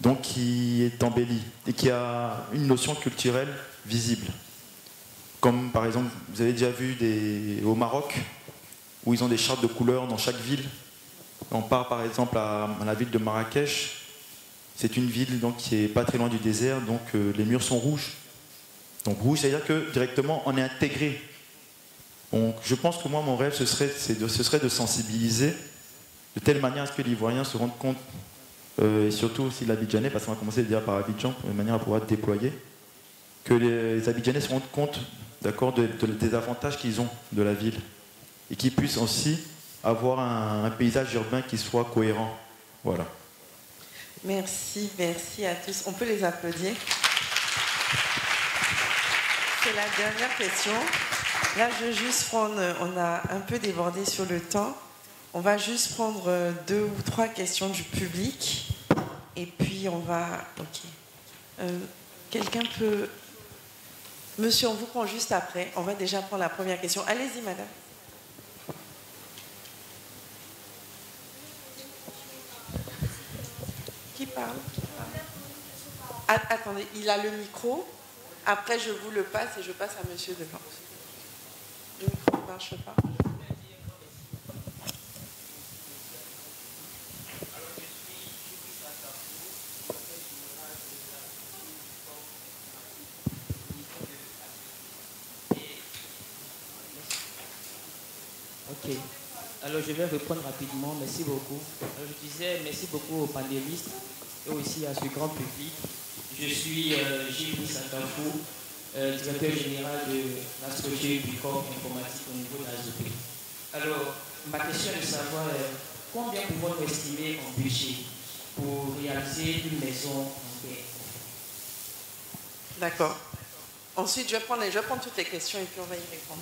donc qui est embellie et qui a une notion culturelle visible. Comme par exemple, vous avez déjà vu au Maroc, où ils ont des chartes de couleurs dans chaque ville. On part par exemple à la ville de Marrakech. C'est une ville donc, qui n'est pas très loin du désert, donc les murs sont rouges. Donc rouge, c'est-à-dire que directement on est intégré. Donc, je pense que moi, mon rêve, ce serait de sensibiliser de telle manière à ce que l'Ivoirien se rende compte, et surtout aussi l'Abidjanais, parce qu'on va commencer déjà par Abidjan, de manière à pouvoir déployer, que les Abidjanais se rendent compte des avantages qu'ils ont de la ville et qu'ils puissent aussi avoir un paysage urbain qui soit cohérent. Voilà. Merci à tous. On peut les applaudir. C'est la dernière question. Là, je vais juste prendre, on a un peu débordé sur le temps. On va juste prendre 2 ou 3 questions du public. Et puis, on va... Ok. Quelqu'un peut... Monsieur, on vous prend juste après. On va déjà prendre la première question. Allez-y, madame. Qui parle? Attendez, il a le micro. Après, je vous le passe et je passe à monsieur devant. Le micro ne marche pas. Ok. Alors je vais répondre rapidement. Merci beaucoup. Alors, je disais merci beaucoup aux panélistes et aussi à ce grand public. Je suis Gilles Sakafou, directeur général de la structure du corps informatique au niveau de l'ASOP. Alors, ma question est de savoir combien pouvons-nous estimer en budget pour réaliser une maison en paix? D'accord. Ensuite, je vais prendre toutes les questions et puis on va y répondre.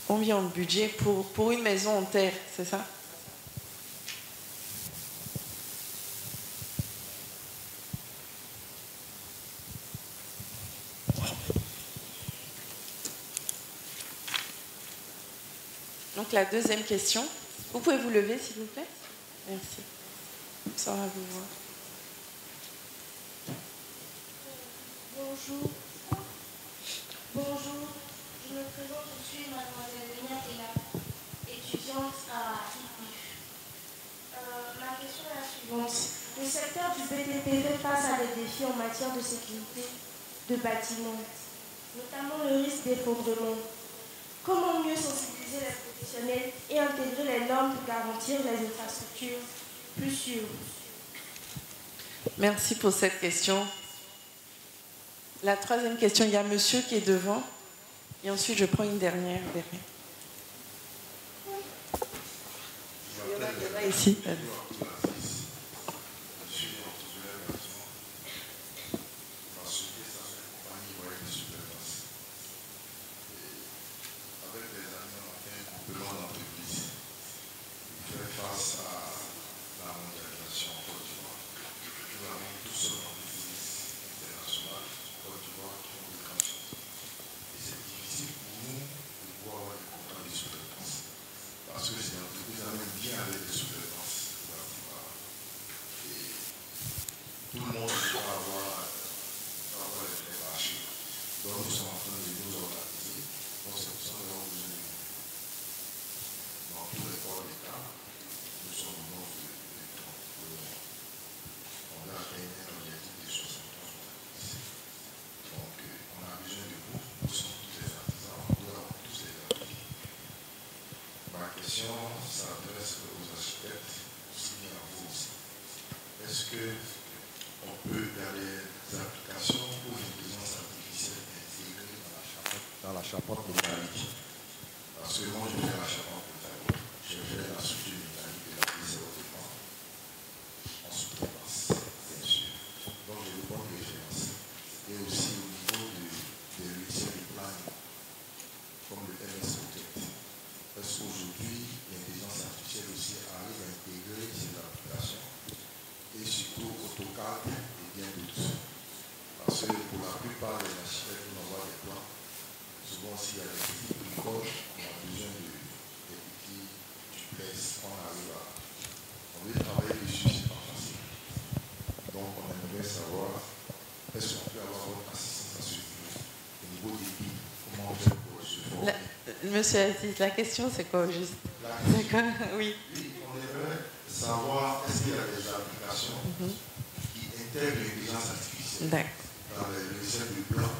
Combien de budget pour une maison en terre, c'est ça? Donc la deuxième question. Vous pouvez vous lever, s'il vous plaît? Merci. Ça va vous voir. Bonjour. Bonjour. Je me présente, je suis mademoiselle Léna Tella, étudiante à IPIF. Ma question est la suivante. Le secteur du BTP fait face à des défis en matière de sécurité de bâtiments, notamment le risque d'effondrement. Comment mieux sensibiliser les professionnels et intégrer les normes pour garantir les infrastructures plus sûres? Merci pour cette question. La troisième question, il y a monsieur qui est devant. Et ensuite, je prends une dernière derrière. Il y en a ici. Charpente métallique. Parce que moi, je fais la charpente métallique. Je fais la structure métallique de la prise au départ. En sous-traitance, bien sûr. Donc, je vais prendre référence. Et aussi au niveau des logiciels de planning, comme le MS Rocket. Parce qu'aujourd'hui, l'intelligence artificielle aussi arrive à intégrer ces applications. Et surtout AutoCAD et bien d'autres. Parce que pour la plupart des architectes, on envoie des plans. Souvent, s'il y a des petits bricoles, on a besoin des petits duplex qu'on arrive à. On veut travailler dessus, c'est pas facile. Donc, on aimerait savoir, est-ce qu'on peut avoir votre assistance à ce niveau? Au niveau des billes, comment on fait pour se former? Monsieur Assis, la question, c'est quoi juste? D'accord, oui. Oui, on aimerait savoir, est-ce qu'il y a des applications qui intègrent l'intelligence artificielle dans les logiciels de plan,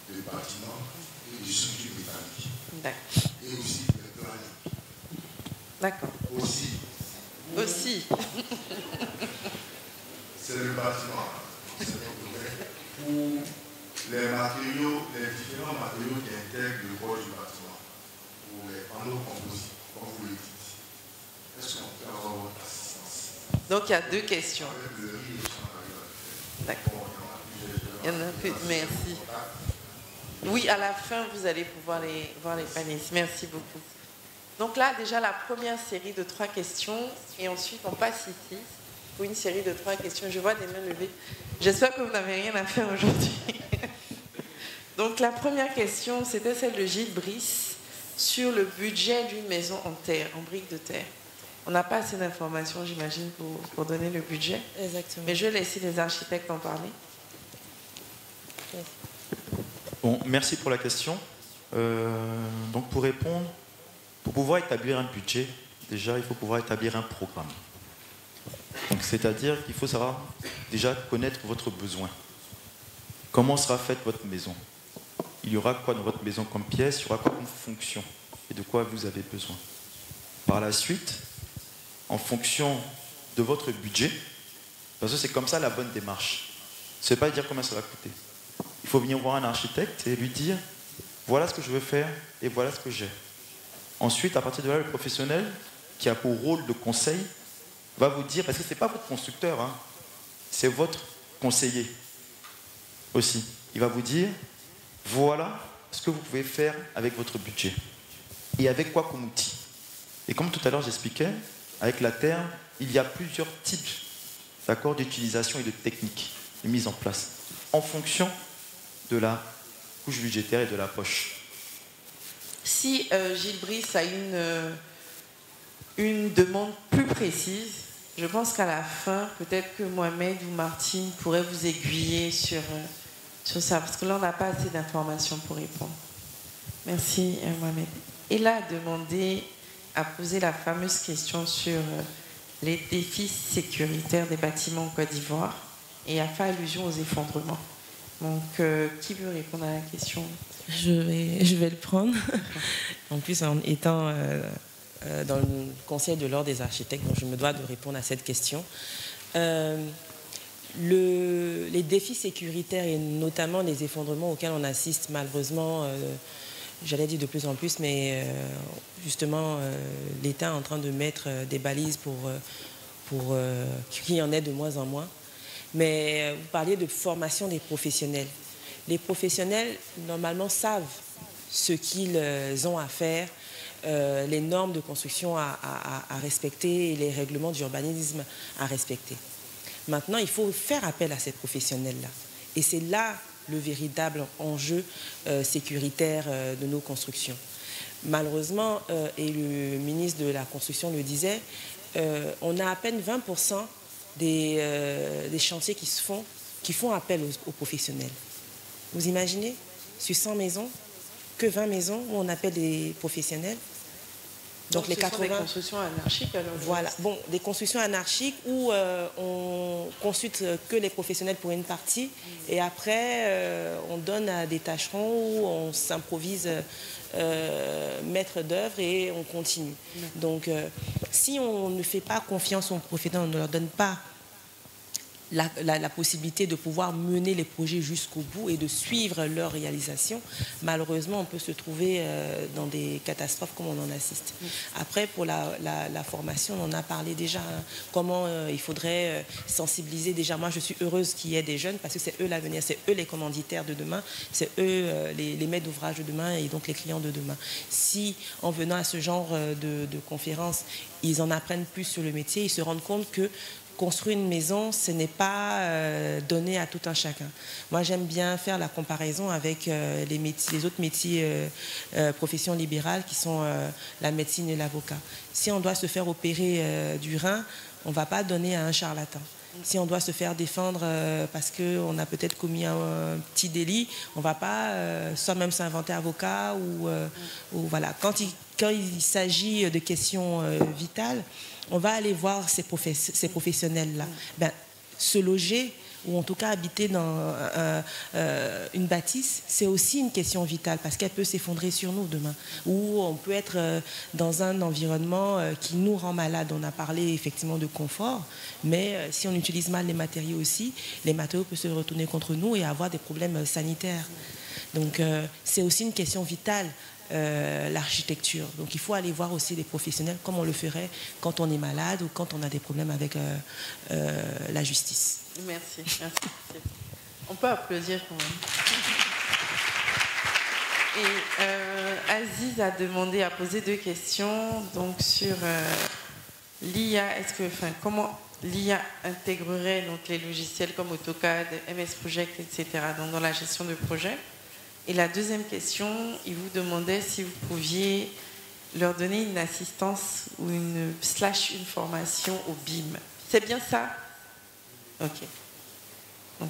de bâtiment, de structure métallique. D'accord. Et aussi le planning. D'accord. Aussi. Aussi. C'est le bâtiment. C'est notre domaine. Où les matériaux, les différents matériaux qui intègrent le corps du bâtiment, ou les panneaux composites, comme vous le dites. Est-ce qu'on peut avoir votre assistance? Donc il y a deux questions. Avec le riz et le D'accord. Il y en a plus. Merci. Oui, à la fin, vous allez pouvoir voir les panélistes. Merci beaucoup. Donc là, déjà, la première série de 3 questions. Et ensuite, on passe ici pour une série de 3 questions. Je vois des mains levées. J'espère que vous n'avez rien à faire aujourd'hui. Donc la première question, c'était celle de Gilles Brice sur le budget d'une maison en terre, en briques de terre. On n'a pas assez d'informations, j'imagine, pour donner le budget. Exactement. Mais je vais laisser les architectes en parler. Bon, merci pour la question. Donc pour répondre, pour pouvoir établir un budget, déjà il faut pouvoir établir un programme. Donc c'est-à-dire qu'il faut savoir déjà connaître votre besoin. Comment sera faite votre maison? Il y aura quoi dans votre maison comme pièce? Il y aura quoi comme fonction? Et de quoi vous avez besoin? Par la suite, en fonction de votre budget, parce que c'est comme ça la bonne démarche. Ce n'est pas dire combien ça va coûter. Il faut venir voir un architecte et lui dire voilà ce que je veux faire et voilà ce que j'ai. Ensuite, à partir de là, le professionnel qui a pour rôle de conseil va vous dire, parce que ce n'est pas votre constructeur, hein, c'est votre conseiller aussi. Il va vous dire voilà ce que vous pouvez faire avec votre budget. Et avec quoi comme outil. Et comme tout à l'heure j'expliquais, avec la terre, il y a plusieurs types d'utilisation et de techniques mises en place en fonction de la couche budgétaire et de la poche. Si Gilles Brice a une demande plus précise, je pense qu'à la fin, peut-être que Mohamed ou Martine pourraient vous aiguiller sur ça, parce que là, on n'a pas assez d'informations pour répondre. Merci, Mohamed. Et là, à poser la fameuse question sur les défis sécuritaires des bâtiments en Côte d'Ivoire et a fait allusion aux effondrements. Donc, qui veut répondre à la question ? Je vais le prendre. En plus, en étant dans le conseil de l'ordre des architectes, donc je me dois de répondre à cette question. Les défis sécuritaires et notamment les effondrements auxquels on assiste malheureusement, j'allais dire de plus en plus, mais justement l'État est en train de mettre des balises pour qu'il y en ait de moins en moins. Mais vous parliez de formation des professionnels. Les professionnels, normalement, savent ce qu'ils ont à faire, les normes de construction à respecter et les règlements d'urbanisme à respecter. Maintenant, il faut faire appel à ces professionnels-là. Et c'est là le véritable enjeu sécuritaire de nos constructions. Malheureusement, et le ministre de la Construction le disait, on a à peine 20% des chantiers qui font appel aux professionnels. Vous imaginez, sur 100 maisons, que 20 maisons où on appelle des professionnels. Donc les 80 sont des constructions anarchiques alors. Voilà, bon, des constructions anarchiques où on consulte que les professionnels pour une partie et après on donne à des tâcherons où on s'improvise maître d'œuvre et on continue. Donc si on ne fait pas confiance aux professionnels, on ne leur donne pas la possibilité de pouvoir mener les projets jusqu'au bout et de suivre leur réalisation, malheureusement, on peut se trouver dans des catastrophes comme on en assiste. Après, pour la formation, on en a parlé déjà, hein, comment il faudrait sensibiliser. Déjà, moi, je suis heureuse qu'il y ait des jeunes parce que c'est eux l'avenir, c'est eux les commanditaires de demain, c'est eux les maîtres d'ouvrage de demain et donc les clients de demain. Si, en venant à ce genre de conférences, ils en apprennent plus sur le métier, ils se rendent compte que construire une maison, ce n'est pas donné à tout un chacun. Moi, j'aime bien faire la comparaison avec les autres métiers, professions libérales, qui sont la médecine et l'avocat. Si on doit se faire opérer du rein, on ne va pas donner à un charlatan. Si on doit se faire défendre parce qu'on a peut-être commis un petit délit, on ne va pas soi-même s'inventer avocat ou voilà. Quand il s'agit de questions vitales, on va aller voir ces professionnels-là. Ben, se loger ou en tout cas habiter dans une bâtisse, c'est aussi une question vitale parce qu'elle peut s'effondrer sur nous demain. Ou on peut être dans un environnement qui nous rend malades. On a parlé effectivement de confort, mais si on utilise mal les matériaux aussi, les matériaux peuvent se retourner contre nous et avoir des problèmes sanitaires. Donc c'est aussi une question vitale. L'architecture. Donc il faut aller voir aussi les professionnels comme on le ferait quand on est malade ou quand on a des problèmes avec la justice. Merci. On peut applaudir quand même. Et Aziz a demandé à poser 2 questions donc sur l'IA. Comment l'IA intégrerait donc les logiciels comme AutoCAD, MS Project, etc. dans la gestion de projet. Et la deuxième question, il vous demandait si vous pouviez leur donner une assistance ou une formation au BIM. C'est bien ça? Ok. Donc,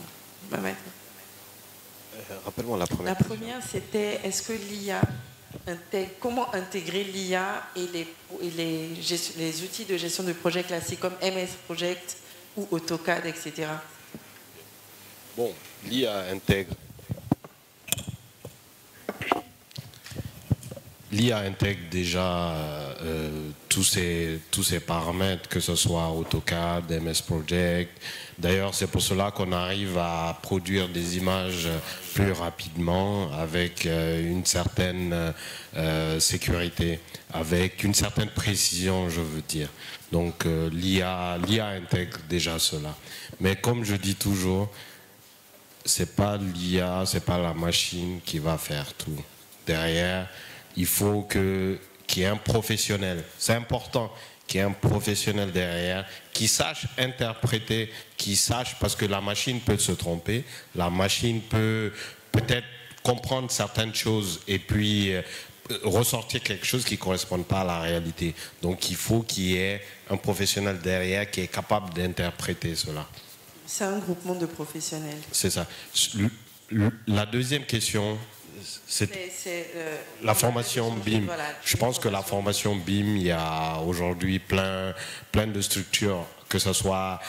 rappelle-moi la première. La première, c'était est-ce que l'IA comment intégrer l'IA et les outils de gestion de projet classiques comme MS Project ou AutoCAD, etc. Bon, l'IA intègre déjà tous ces paramètres, que ce soit AutoCAD, MS Project. D'ailleurs, c'est pour cela qu'on arrive à produire des images plus rapidement, avec une certaine sécurité, avec une certaine précision, je veux dire. Donc l'IA intègre déjà cela. Mais comme je dis toujours, c'est pas l'IA, c'est pas la machine qui va faire tout. Derrière, il faut qu'il y ait un professionnel. C'est important qu'il y ait un professionnel derrière qui sache interpréter, qui sache, parce que la machine peut se tromper, la machine peut peut-être comprendre certaines choses et puis ressortir quelque chose qui ne correspond pas à la réalité. Donc il faut qu'il y ait un professionnel derrière qui est capable d'interpréter cela. C'est un groupement de professionnels. C'est ça. La deuxième question, c'est la formation BIM. Voilà, je pense que la formation BIM, il y a aujourd'hui plein de structures, que ce soit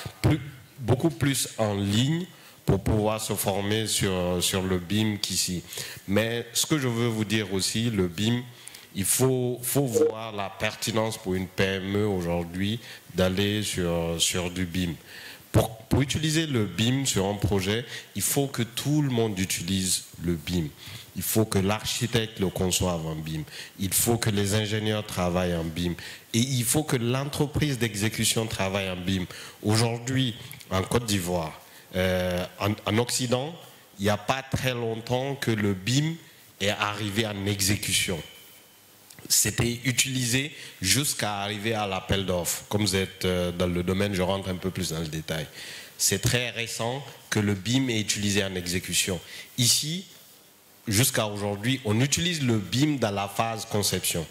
beaucoup plus en ligne pour pouvoir se former sur le BIM qu'ici. Mais ce que je veux vous dire aussi, le BIM, il faut voir la pertinence pour une PME aujourd'hui d'aller sur du BIM. Pour utiliser le BIM sur un projet, il faut que tout le monde utilise le BIM. Il faut que l'architecte le conçoive en BIM. Il faut que les ingénieurs travaillent en BIM. Et il faut que l'entreprise d'exécution travaille en BIM. Aujourd'hui, en Côte d'Ivoire, en Occident, il n'y a pas très longtemps que le BIM est arrivé en exécution. C'était utilisé jusqu'à arriver à l'appel d'offres. Comme vous êtes dans le domaine, je rentre un peu plus dans le détail. C'est très récent que le BIM est utilisé en exécution. Ici, jusqu'à aujourd'hui, on utilise le BIM dans la phase conception.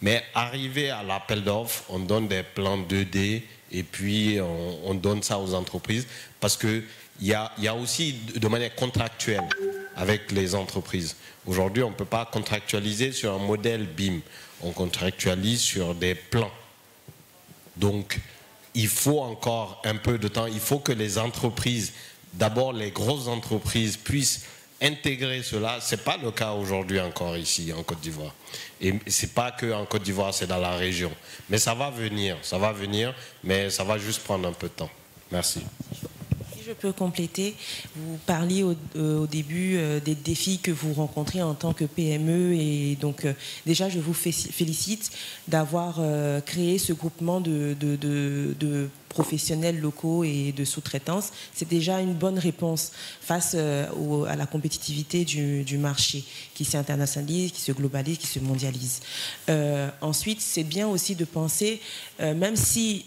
Mais arrivé à l'appel d'offres, on donne des plans 2D et puis on donne ça aux entreprises parce qu'il y a aussi de manière contractuelle avec les entreprises. Aujourd'hui, on ne peut pas contractualiser sur un modèle BIM. On contractualise sur des plans. Donc, il faut encore un peu de temps. Il faut que les entreprises, d'abord les grosses entreprises, puissent intégrer cela. Ce n'est pas le cas aujourd'hui encore ici en Côte d'Ivoire. Et ce n'est pas qu'en Côte d'Ivoire, c'est dans la région. Mais ça va venir, mais ça va juste prendre un peu de temps. Merci. Je peux compléter. Vous parliez au début des défis que vous rencontrez en tant que PME et donc déjà je vous félicite d'avoir créé ce groupement de professionnels locaux et de sous-traitance. C'est déjà une bonne réponse face à la compétitivité du marché qui s'internationalise, qui se globalise, qui se mondialise. Ensuite, c'est bien aussi de penser, même si,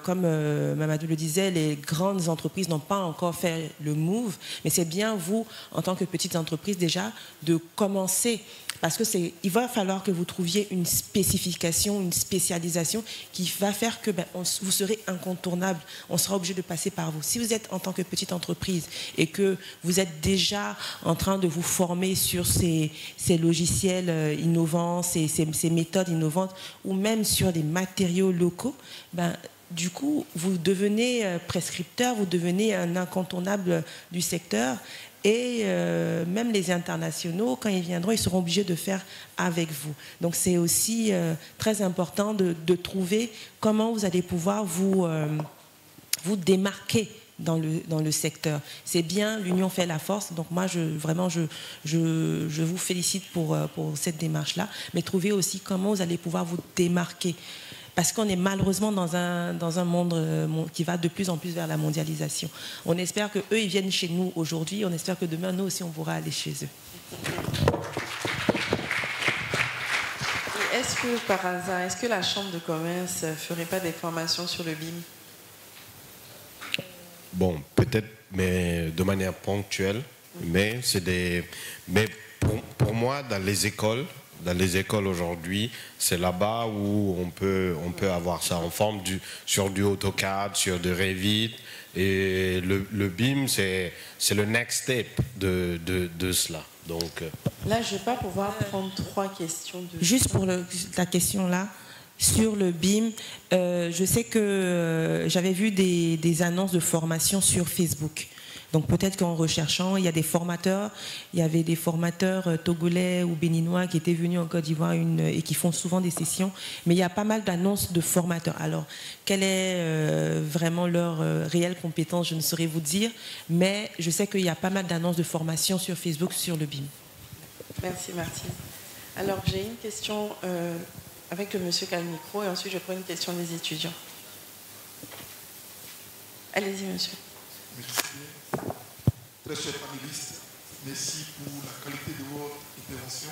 comme Mamadou le disait, les grandes entreprises n'ont pas encore fait le move, mais c'est bien vous, en tant que petite entreprise déjà, de commencer. Parce qu'il va falloir que vous trouviez une spécification, une spécialisation qui va faire que vous serez incontournable. On sera obligé de passer par vous. Si vous êtes en tant que petite entreprise et que vous êtes déjà en train de vous former sur ces logiciels innovants, ces méthodes innovantes, ou même sur des matériaux locaux, du coup, vous devenez prescripteur, vous devenez un incontournable du secteur. Et même les internationaux, quand ils viendront, ils seront obligés de faire avec vous. Donc c'est aussi très important de trouver comment vous allez pouvoir vous démarquer dans le secteur. C'est bien, l'union fait la force. Donc moi, je vous félicite pour cette démarche-là. Mais trouvez aussi comment vous allez pouvoir vous démarquer. Parce qu'on est malheureusement dans un monde qui va de plus en plus vers la mondialisation. On espère qu'eux, ils viennent chez nous aujourd'hui. On espère que demain, nous aussi, on pourra aller chez eux. Et est-ce que, par hasard, est-ce que la Chambre de commerce ne ferait pas des formations sur le BIM? Bon, peut-être, mais de manière ponctuelle. Mais pour moi, dans les écoles aujourd'hui, c'est là-bas où on peut avoir ça en forme sur du AutoCAD, sur du Revit. Et le BIM, c'est le next step de cela. Donc, là, je ne vais pas pouvoir prendre 3 questions. Juste pour la question là, sur le BIM, je sais que j'avais vu des annonces de formation sur Facebook. Donc peut-être qu'en recherchant, il y a des formateurs, il y avait des formateurs togolais ou béninois qui étaient venus en Côte d'Ivoire et qui font souvent des sessions, mais il y a pas mal d'annonces de formateurs. Alors, quelle est vraiment leur réelle compétence, je ne saurais vous dire, mais je sais qu'il y a pas mal d'annonces de formation sur Facebook sur le BIM. Merci Martine. Alors j'ai une question avec le monsieur qui a le micro et ensuite je prends une question des étudiants. Allez-y monsieur. très chers panélistes, merci pour la qualité de votre intervention.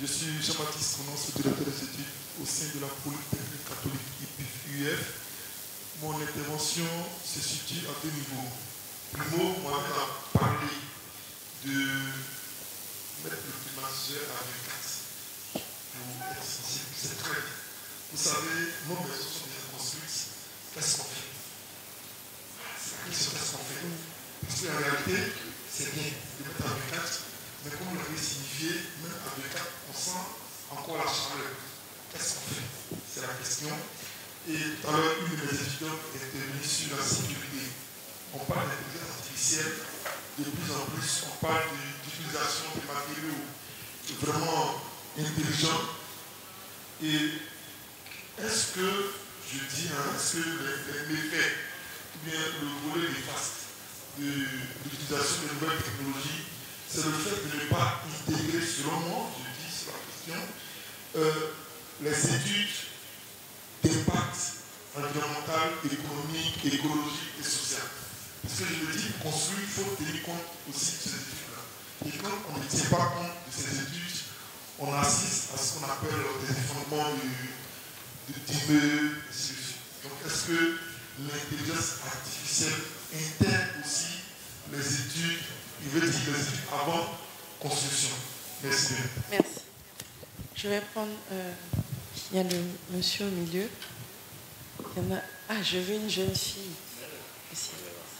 Je suis Jean-Baptiste Renonce, directeur des études au sein de la Polytechnique catholique IPIF-UF. Mon intervention se situe à deux niveaux. Primo, on m'avait parlé de mettre le climatiseur à 24 pour être sensible. C'est très bien. Vous savez, nos maisons sont déjà construites. Qu'est-ce qu'on fait? C'est la question, qu'est-ce qu'on fait? Parce qu'en réalité, c'est bien de mettre à 24, mais comme vous l'avez signifié, même à 24, on sent encore la chaleur. Qu'est-ce qu'on fait? C'est la question. Et tout à l'heure, une de mes étudiantes est venue sur la sécurité. On parle d'intelligence artificielle. De plus en plus, on parle d'utilisation de matériaux vraiment intelligents. Et est-ce que, je dis, est-ce que les méfaits, ou bien le volet néfaste de l'utilisation des nouvelles technologies, c'est le fait de ne pas intégrer, selon moi, je dis, c'est la question, les études d'impact environnemental, économique, écologique et social. Parce que je le dis, pour construire, il faut tenir compte aussi de ces études-là. Et quand on ne tient pas compte de ces études, on assiste à ce qu'on appelle des effondrements d'immeubles, ainsi de suite. Donc, est-ce que l'intelligence artificielle intègre aussi les études, il veut dire les études avant construction? Merci bien. Merci. Je vais prendre. Il y a le monsieur au milieu. Il y en a. Ah, je veux une jeune fille.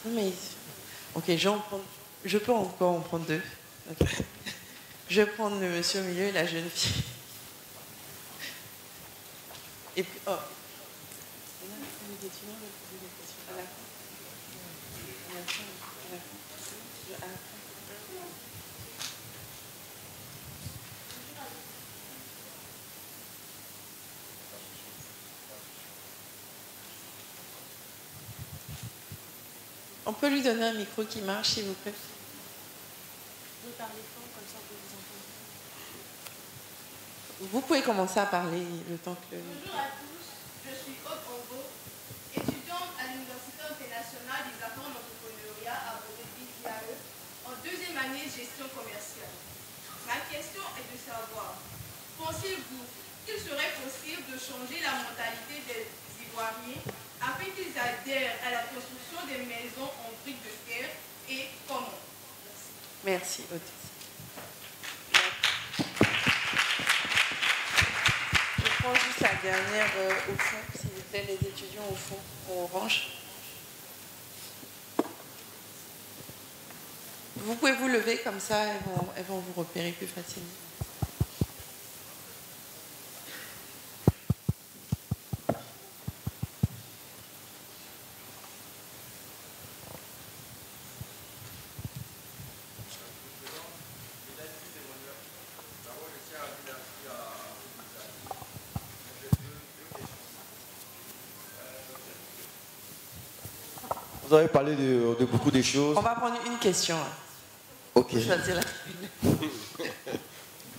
Non, mais. Ok, je peux encore en prendre deux. Okay. Je vais prendre le monsieur au milieu et la jeune fille. Et puis, oh. On peut lui donner un micro qui marche, s'il vous plaît. Vous parlez fort, comme ça on peut vous entendre. Vous pouvez commencer à parler le temps que... Bonjour à tous, je suis Aude Ongo, étudiante à l'Université internationale des affaires en entrepreneuriat à Bordeaux-IAE, en deuxième année gestion commerciale. Ma question est de savoir, pensez-vous qu'il serait possible de changer la mentalité des Ivoiriens afin qu'ils adhèrent à la construction des maisons en briques de terre et comment? Merci, Aude. Je prends juste la dernière au fond, s'il vous plaît, les étudiants au fond, en orange. Vous pouvez vous lever comme ça, elles vont vous repérer plus facilement. Vous avez parlé de beaucoup de choses. On va prendre une question. Ok. Choisir la...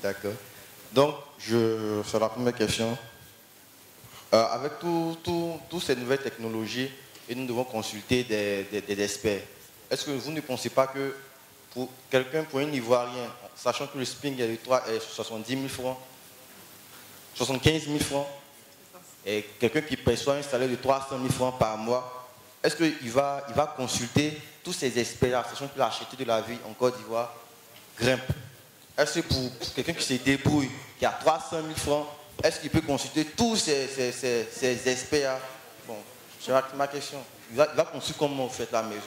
D'accord. Donc, sur la première question, avec toutes ces nouvelles technologies, et nous devons consulter des experts. Est-ce que vous ne pensez pas que pour un Ivoirien, sachant que le SPING est 70 000 francs, 75 000 francs, et quelqu'un qui perçoit un salaire de 300 000 francs par mois, est-ce qu'il va consulter tous ces experts, sachant que l'acheter de la vie en Côte d'Ivoire grimpe? Est-ce que pour quelqu'un qui se débrouille, qui a 300 000 francs, est-ce qu'il peut consulter tous ces experts? Bon, c'est ma question. Il va consulter comment vous faites la maison.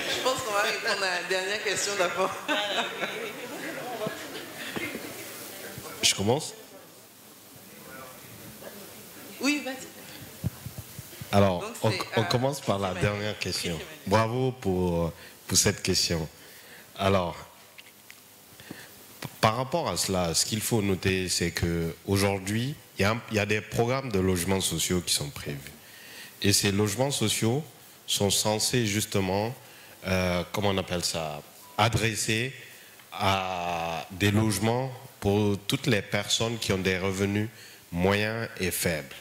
Je pense qu'on va répondre à la dernière question d'abord. Je commence? Oui, vas-y. Alors, on commence par la dernière question. Bravo pour cette question. Alors, par rapport à cela, ce qu'il faut noter, c'est qu'aujourd'hui, il y a des programmes de logements sociaux qui sont prévus. Et ces logements sociaux sont censés justement, comment on appelle ça, adressé à des logements pour toutes les personnes qui ont des revenus moyens et faibles.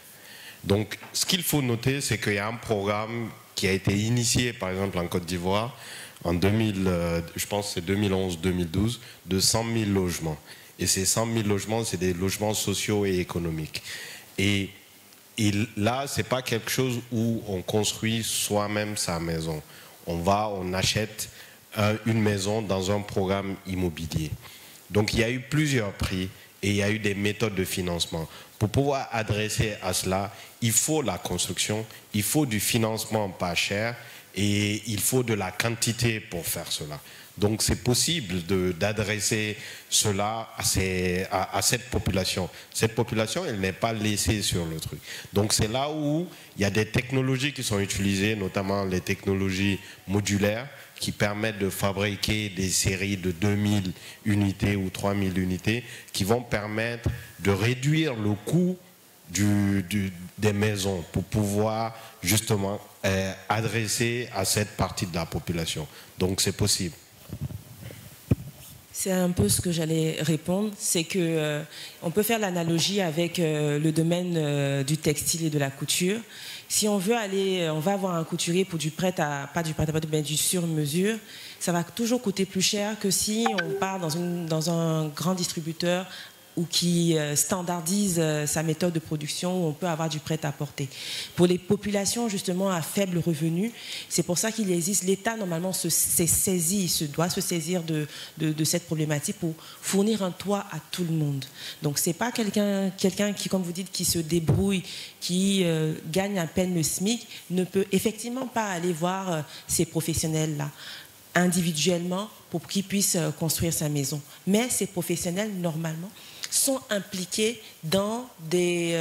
Donc, ce qu'il faut noter, c'est qu'il y a un programme qui a été initié, par exemple, en Côte d'Ivoire, en 2000, je pense que c'est 2011-2012, de 100 000 logements. Et ces 100 000 logements, c'est des logements sociaux et économiques. Et là, ce n'est pas quelque chose où on construit soi-même sa maison. On achète une maison dans un programme immobilier. Donc, il y a eu plusieurs prix et il y a eu des méthodes de financement. Pour pouvoir adresser à cela, il faut la construction, il faut du financement pas cher et il faut de la quantité pour faire cela. Donc c'est possible d'adresser cela à cette population. Cette population, elle n'est pas laissée sur le truc. Donc c'est là où il y a des technologies qui sont utilisées, notamment les technologies modulaires, qui permettent de fabriquer des séries de 2000 unités ou 3000 unités, qui vont permettre de réduire le coût des maisons pour pouvoir justement adresser à cette partie de la population. Donc c'est possible. C'est un peu ce que j'allais répondre, c'est que on peut faire l'analogie avec le domaine du textile et de la couture. Si on veut aller, on va avoir un couturier pour pas du prêt-à-porter, mais du sur-mesure, ça va toujours coûter plus cher que si on part dans un grand distributeur ou qui standardise sa méthode de production, où on peut avoir du prêt-à-porter. Pour les populations justement à faible revenu, c'est pour ça qu'il existe, l'État normalement doit se saisir de cette problématique pour fournir un toit à tout le monde. Donc c'est pas quelqu'un qui, comme vous dites, qui se débrouille, qui gagne à peine le SMIC, ne peut effectivement pas aller voir ces professionnels-là individuellement pour qu'ils puissent construire sa maison. Mais ces professionnels, normalement, sont impliqués dans des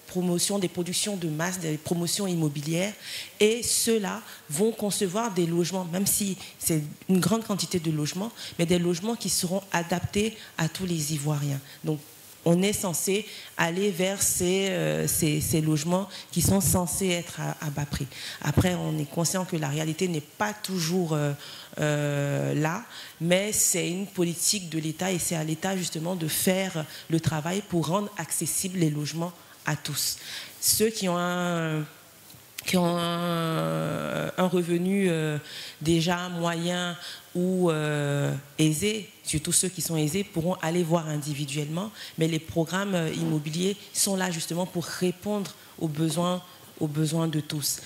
promotions, des productions de masse, des promotions immobilières, et ceux-là vont concevoir des logements, même si c'est une grande quantité de logements, mais des logements qui seront adaptés à tous les Ivoiriens. Donc, on est censé aller vers ces logements qui sont censés être à bas prix. Après, on est conscient que la réalité n'est pas toujours là, mais c'est une politique de l'État et c'est à l'État justement de faire le travail pour rendre accessibles les logements à tous. Ceux qui ont un revenu déjà moyen ou aisé, surtout ceux qui sont aisés, pourront aller voir individuellement, mais les programmes immobiliers sont là justement pour répondre aux besoins de tous.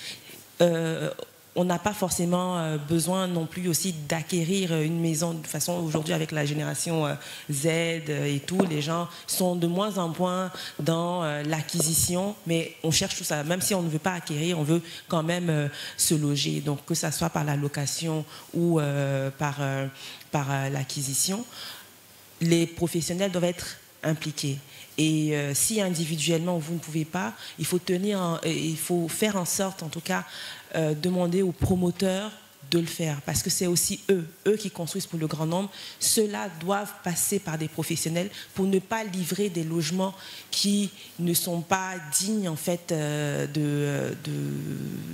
On n'a pas forcément besoin non plus aussi d'acquérir une maison. De toute façon, aujourd'hui, avec la génération Z et tout, les gens sont de moins en moins dans l'acquisition, mais on cherche tout ça. Même si on ne veut pas acquérir, on veut quand même se loger. Donc, que ça soit par la location ou par l'acquisition, les professionnels doivent être impliqués. Et si individuellement vous ne pouvez pas, il faut faire en sorte, en tout cas, demander aux promoteurs de le faire, parce que c'est aussi eux qui construisent pour le grand nombre. Ceux-là doivent passer par des professionnels pour ne pas livrer des logements qui ne sont pas dignes en fait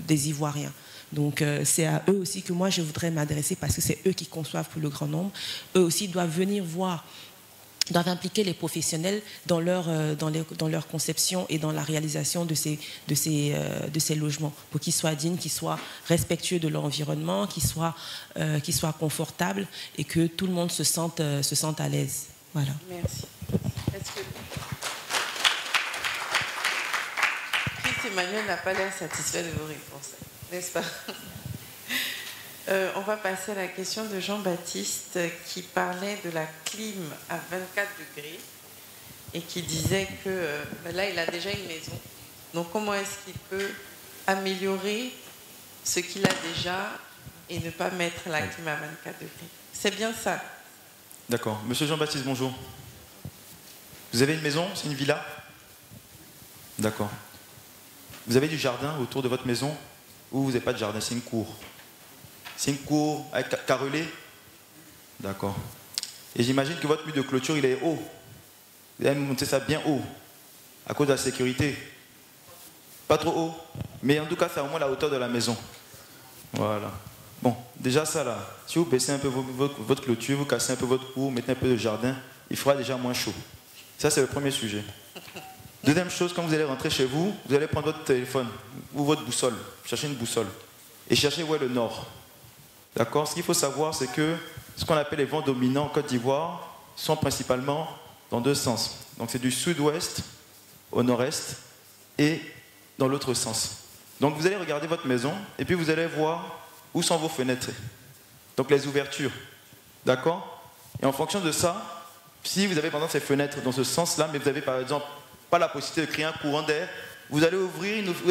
des Ivoiriens. Donc c'est à eux aussi que moi je voudrais m'adresser, parce que c'est eux qui conçoivent pour le grand nombre. Eux aussi doivent venir voir, doivent impliquer les professionnels dans leur conception et dans la réalisation de ces logements, pour qu'ils soient dignes, qu'ils soient respectueux de l'environnement, qu'ils soient confortables et que tout le monde se sente à l'aise. Voilà. Merci. Chris Emmanuel n'a pas l'air satisfait de vos réponses, n'est-ce pas? On va passer à la question de Jean-Baptiste qui parlait de la clim à 24 degrés et qui disait que là, il a déjà une maison. Donc, comment est-ce qu'il peut améliorer ce qu'il a déjà et ne pas mettre la clim à 24 degrés? C'est bien ça. D'accord. Monsieur Jean-Baptiste, bonjour. Vous avez une maison? C'est une villa? D'accord. Vous avez du jardin autour de votre maison ou vous n'avez pas de jardin? C'est une cour? C'est une cour avec carrelé? D'accord. Et j'imagine que votre mur de clôture, il est haut. Vous allez monter ça bien haut, à cause de la sécurité. Pas trop haut, mais en tout cas, c'est au moins la hauteur de la maison. Voilà. Bon, déjà ça là, si vous baissez un peu votre clôture, vous cassez un peu votre cour, mettez un peu de jardin, il fera déjà moins chaud. Ça, c'est le premier sujet. Deuxième chose, quand vous allez rentrer chez vous, vous allez prendre votre téléphone ou votre boussole, cherchez une boussole et cherchez où est le nord. D'accord? Ce qu'il faut savoir, c'est que ce qu'on appelle les vents dominants en Côte d'Ivoire sont principalement dans deux sens. Donc c'est du sud-ouest au nord-est et dans l'autre sens. Donc vous allez regarder votre maison et puis vous allez voir où sont vos fenêtres. Donc les ouvertures. D'accord? Et en fonction de ça, si vous avez par exemple ces fenêtres dans ce sens-là, mais vous n'avez par exemple pas la possibilité de créer un courant d'air, vous allez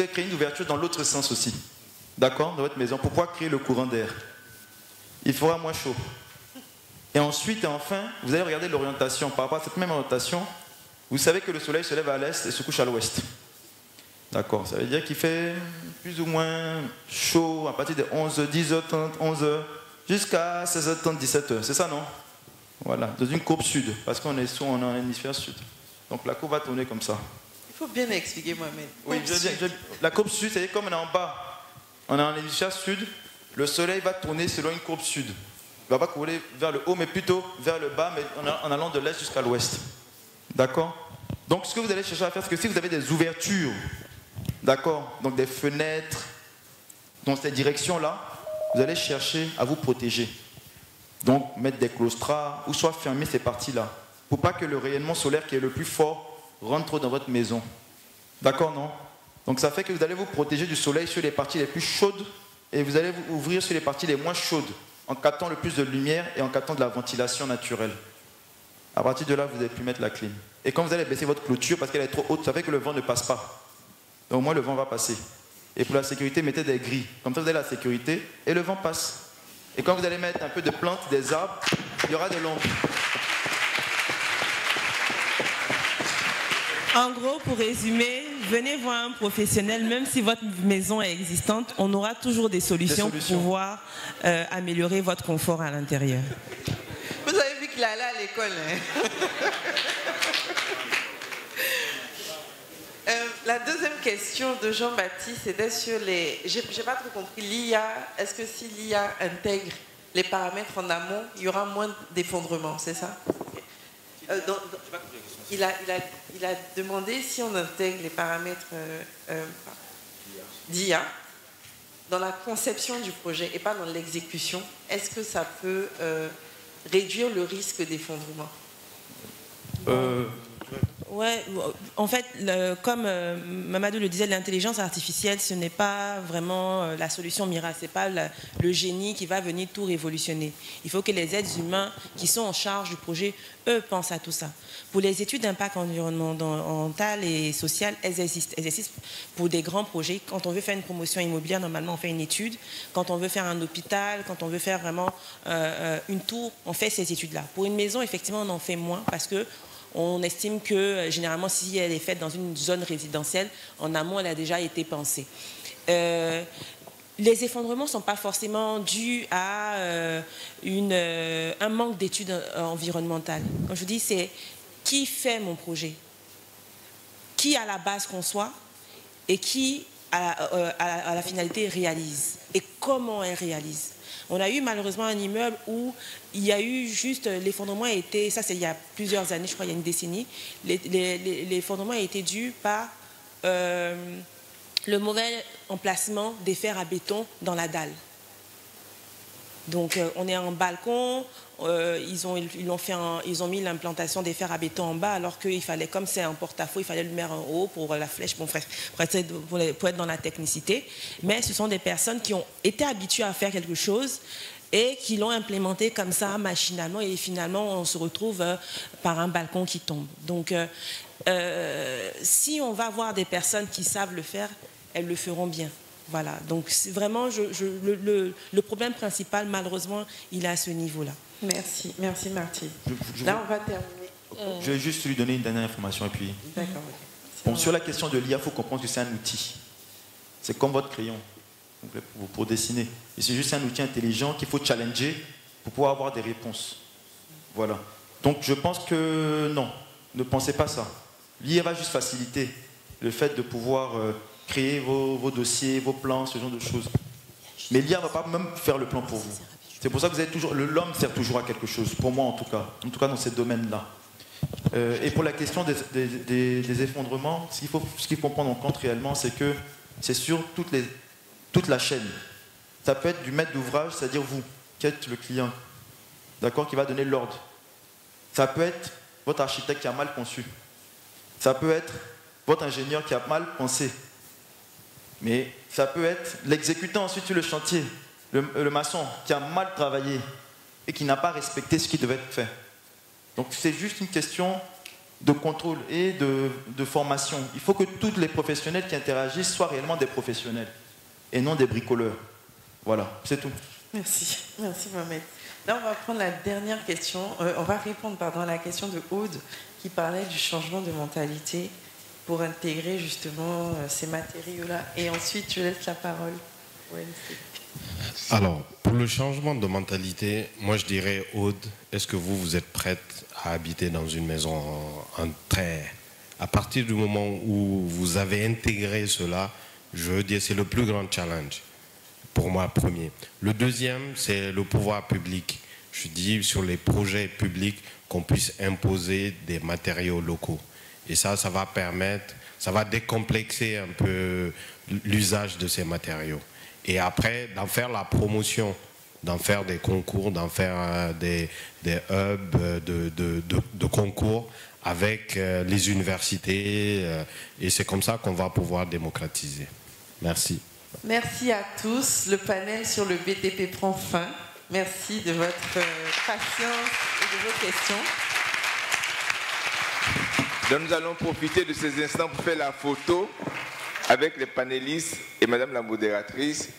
créer une ouverture dans l'autre sens aussi. D'accord? Dans votre maison. Pour pouvoir créer le courant d'air. Il fera moins chaud. Et ensuite et enfin, vous allez regarder l'orientation. Par rapport à cette même orientation, vous savez que le soleil se lève à l'est et se couche à l'ouest. D'accord? Ça veut dire qu'il fait plus ou moins chaud à partir de 11h, 10h30, 11h, jusqu'à 16h30, 17h. C'est ça, non? Voilà, dans une courbe sud, parce qu'on est en hémisphère sud. Donc la courbe va tourner comme ça. Il faut bien expliquer, Mohamed. Oui, la courbe sud, c'est comme on est en bas. On est en hémisphère sud, le soleil va tourner selon une courbe sud. Il ne va pas couler vers le haut, mais plutôt vers le bas, mais en allant de l'est jusqu'à l'ouest. D'accord? Donc ce que vous allez chercher à faire, c'est que si vous avez des ouvertures, d'accord, donc des fenêtres, dans cette direction-là, vous allez chercher à vous protéger. Donc mettre des claustras ou soit fermer ces parties-là, pour pas que le rayonnement solaire qui est le plus fort rentre trop dans votre maison. D'accord, non? Donc ça fait que vous allez vous protéger du soleil sur les parties les plus chaudes et vous allez vous ouvrir sur les parties les moins chaudes, en captant le plus de lumière et en captant de la ventilation naturelle. À partir de là, vous allez plus mettre la clim. Et quand vous allez baisser votre clôture, parce qu'elle est trop haute, ça fait que le vent ne passe pas. Donc au moins le vent va passer. Et pour la sécurité, mettez des grilles. Comme ça, vous avez la sécurité et le vent passe. Et quand vous allez mettre un peu de plantes, des arbres, il y aura de l'ombre. En gros, pour résumer, venez voir un professionnel, même si votre maison est existante, on aura toujours des solutions. Pour pouvoir améliorer votre confort à l'intérieur. Vous avez vu qu'il allait à l'école, hein? La deuxième question de Jean-Baptiste, c'était sur les... J'ai pas trop compris. L'IA, est-ce que si l'IA intègre les paramètres en amont, il y aura moins d'effondrement, c'est ça? Il a demandé si on intègre les paramètres d'IA dans la conception du projet et pas dans l'exécution, est-ce que ça peut réduire le risque d'effondrement? Ouais, en fait, comme Mamadou le disait, l'intelligence artificielle, ce n'est pas vraiment la solution miracle, ce n'est pas le génie qui va venir tout révolutionner. Il faut que les êtres humains qui sont en charge du projet, eux, pensent à tout ça. Pour les études d'impact environnemental et social, elles existent. Elles existent pour des grands projets. Quand on veut faire une promotion immobilière, normalement, on fait une étude. Quand on veut faire un hôpital, quand on veut faire vraiment une tour, on fait ces études-là. Pour une maison, effectivement, on en fait moins parce que on estime que, généralement, si elle est faite dans une zone résidentielle, en amont, elle a déjà été pensée. Les effondrements ne sont pas forcément dus à un manque d'études environnementales. Comme je vous dis, c'est qui fait mon projet, qui à la base conçoit et qui à la finalité réalise et comment elle réalise. On a eu malheureusement un immeuble où il y a eu juste l'effondrement a été, ça c'est il y a plusieurs années, je crois il y a une décennie, l'effondrement a été dû par le mauvais emplacement des fers à béton dans la dalle. Donc on est en balcon, ils ont mis l'implantation des fers à béton en bas alors qu'il fallait, comme c'est un porte-à-faux, il fallait le mettre en haut pour la flèche, pour être dans la technicité. Mais ce sont des personnes qui ont été habituées à faire quelque chose et qui l'ont implémenté comme ça machinalement et finalement on se retrouve par un balcon qui tombe. Donc si on va voir des personnes qui savent le faire, elles le feront bien. Voilà, donc c'est vraiment le problème principal, malheureusement, il est à ce niveau-là. Merci, merci Martine. Là, on va terminer. Je vais juste lui donner une dernière information et puis... D'accord. Bon, sur la question de l'IA, il faut comprendre que c'est un outil. C'est comme votre crayon pour dessiner. Et c'est juste un outil intelligent qu'il faut challenger pour pouvoir avoir des réponses. Voilà. Donc je pense que non, ne pensez pas ça. L'IA va juste faciliter le fait de pouvoir... créer vos dossiers, vos plans, ce genre de choses. Mais l'IA ne va pas même faire le plan pour vous. C'est pour ça que vous avez toujours, l'homme sert toujours à quelque chose, pour moi en tout cas dans ces domaines-là. Et pour la question des effondrements, ce qu'il faut prendre en compte réellement, c'est que c'est sur toute la chaîne. Ça peut être du maître d'ouvrage, c'est-à-dire vous, qui êtes le client, d'accord, qui va donner l'ordre. Ça peut être votre architecte qui a mal conçu. Ça peut être votre ingénieur qui a mal pensé. Mais ça peut être l'exécutant ensuite sur le chantier, le maçon qui a mal travaillé et qui n'a pas respecté ce qui devait être fait. Donc c'est juste une question de contrôle et de formation. Il faut que tous les professionnels qui interagissent soient réellement des professionnels et non des bricoleurs. Voilà, c'est tout. Merci, merci Mohamed. Là, on va prendre la dernière question. On va répondre à la question de Aude qui parlait du changement de mentalité pour intégrer justement ces matériaux-là. Et ensuite, je laisse la parole. Alors, pour le changement de mentalité, moi je dirais, Aude, est-ce que vous êtes prête à habiter dans une maison en terre? À partir du moment où vous avez intégré cela, je veux dire, c'est le plus grand challenge. Pour moi, premier. Le deuxième, c'est le pouvoir public. Je dis sur les projets publics qu'on puisse imposer des matériaux locaux. Et ça va permettre, ça va décomplexer un peu l'usage de ces matériaux. Et après, d'en faire la promotion, d'en faire des concours, d'en faire des hubs de concours avec les universités. Et c'est comme ça qu'on va pouvoir démocratiser. Merci. Merci à tous. Le panel sur le BTP prend fin. Merci de votre patience et de vos questions. Donc nous allons profiter de ces instants pour faire la photo avec les panélistes et Madame la modératrice.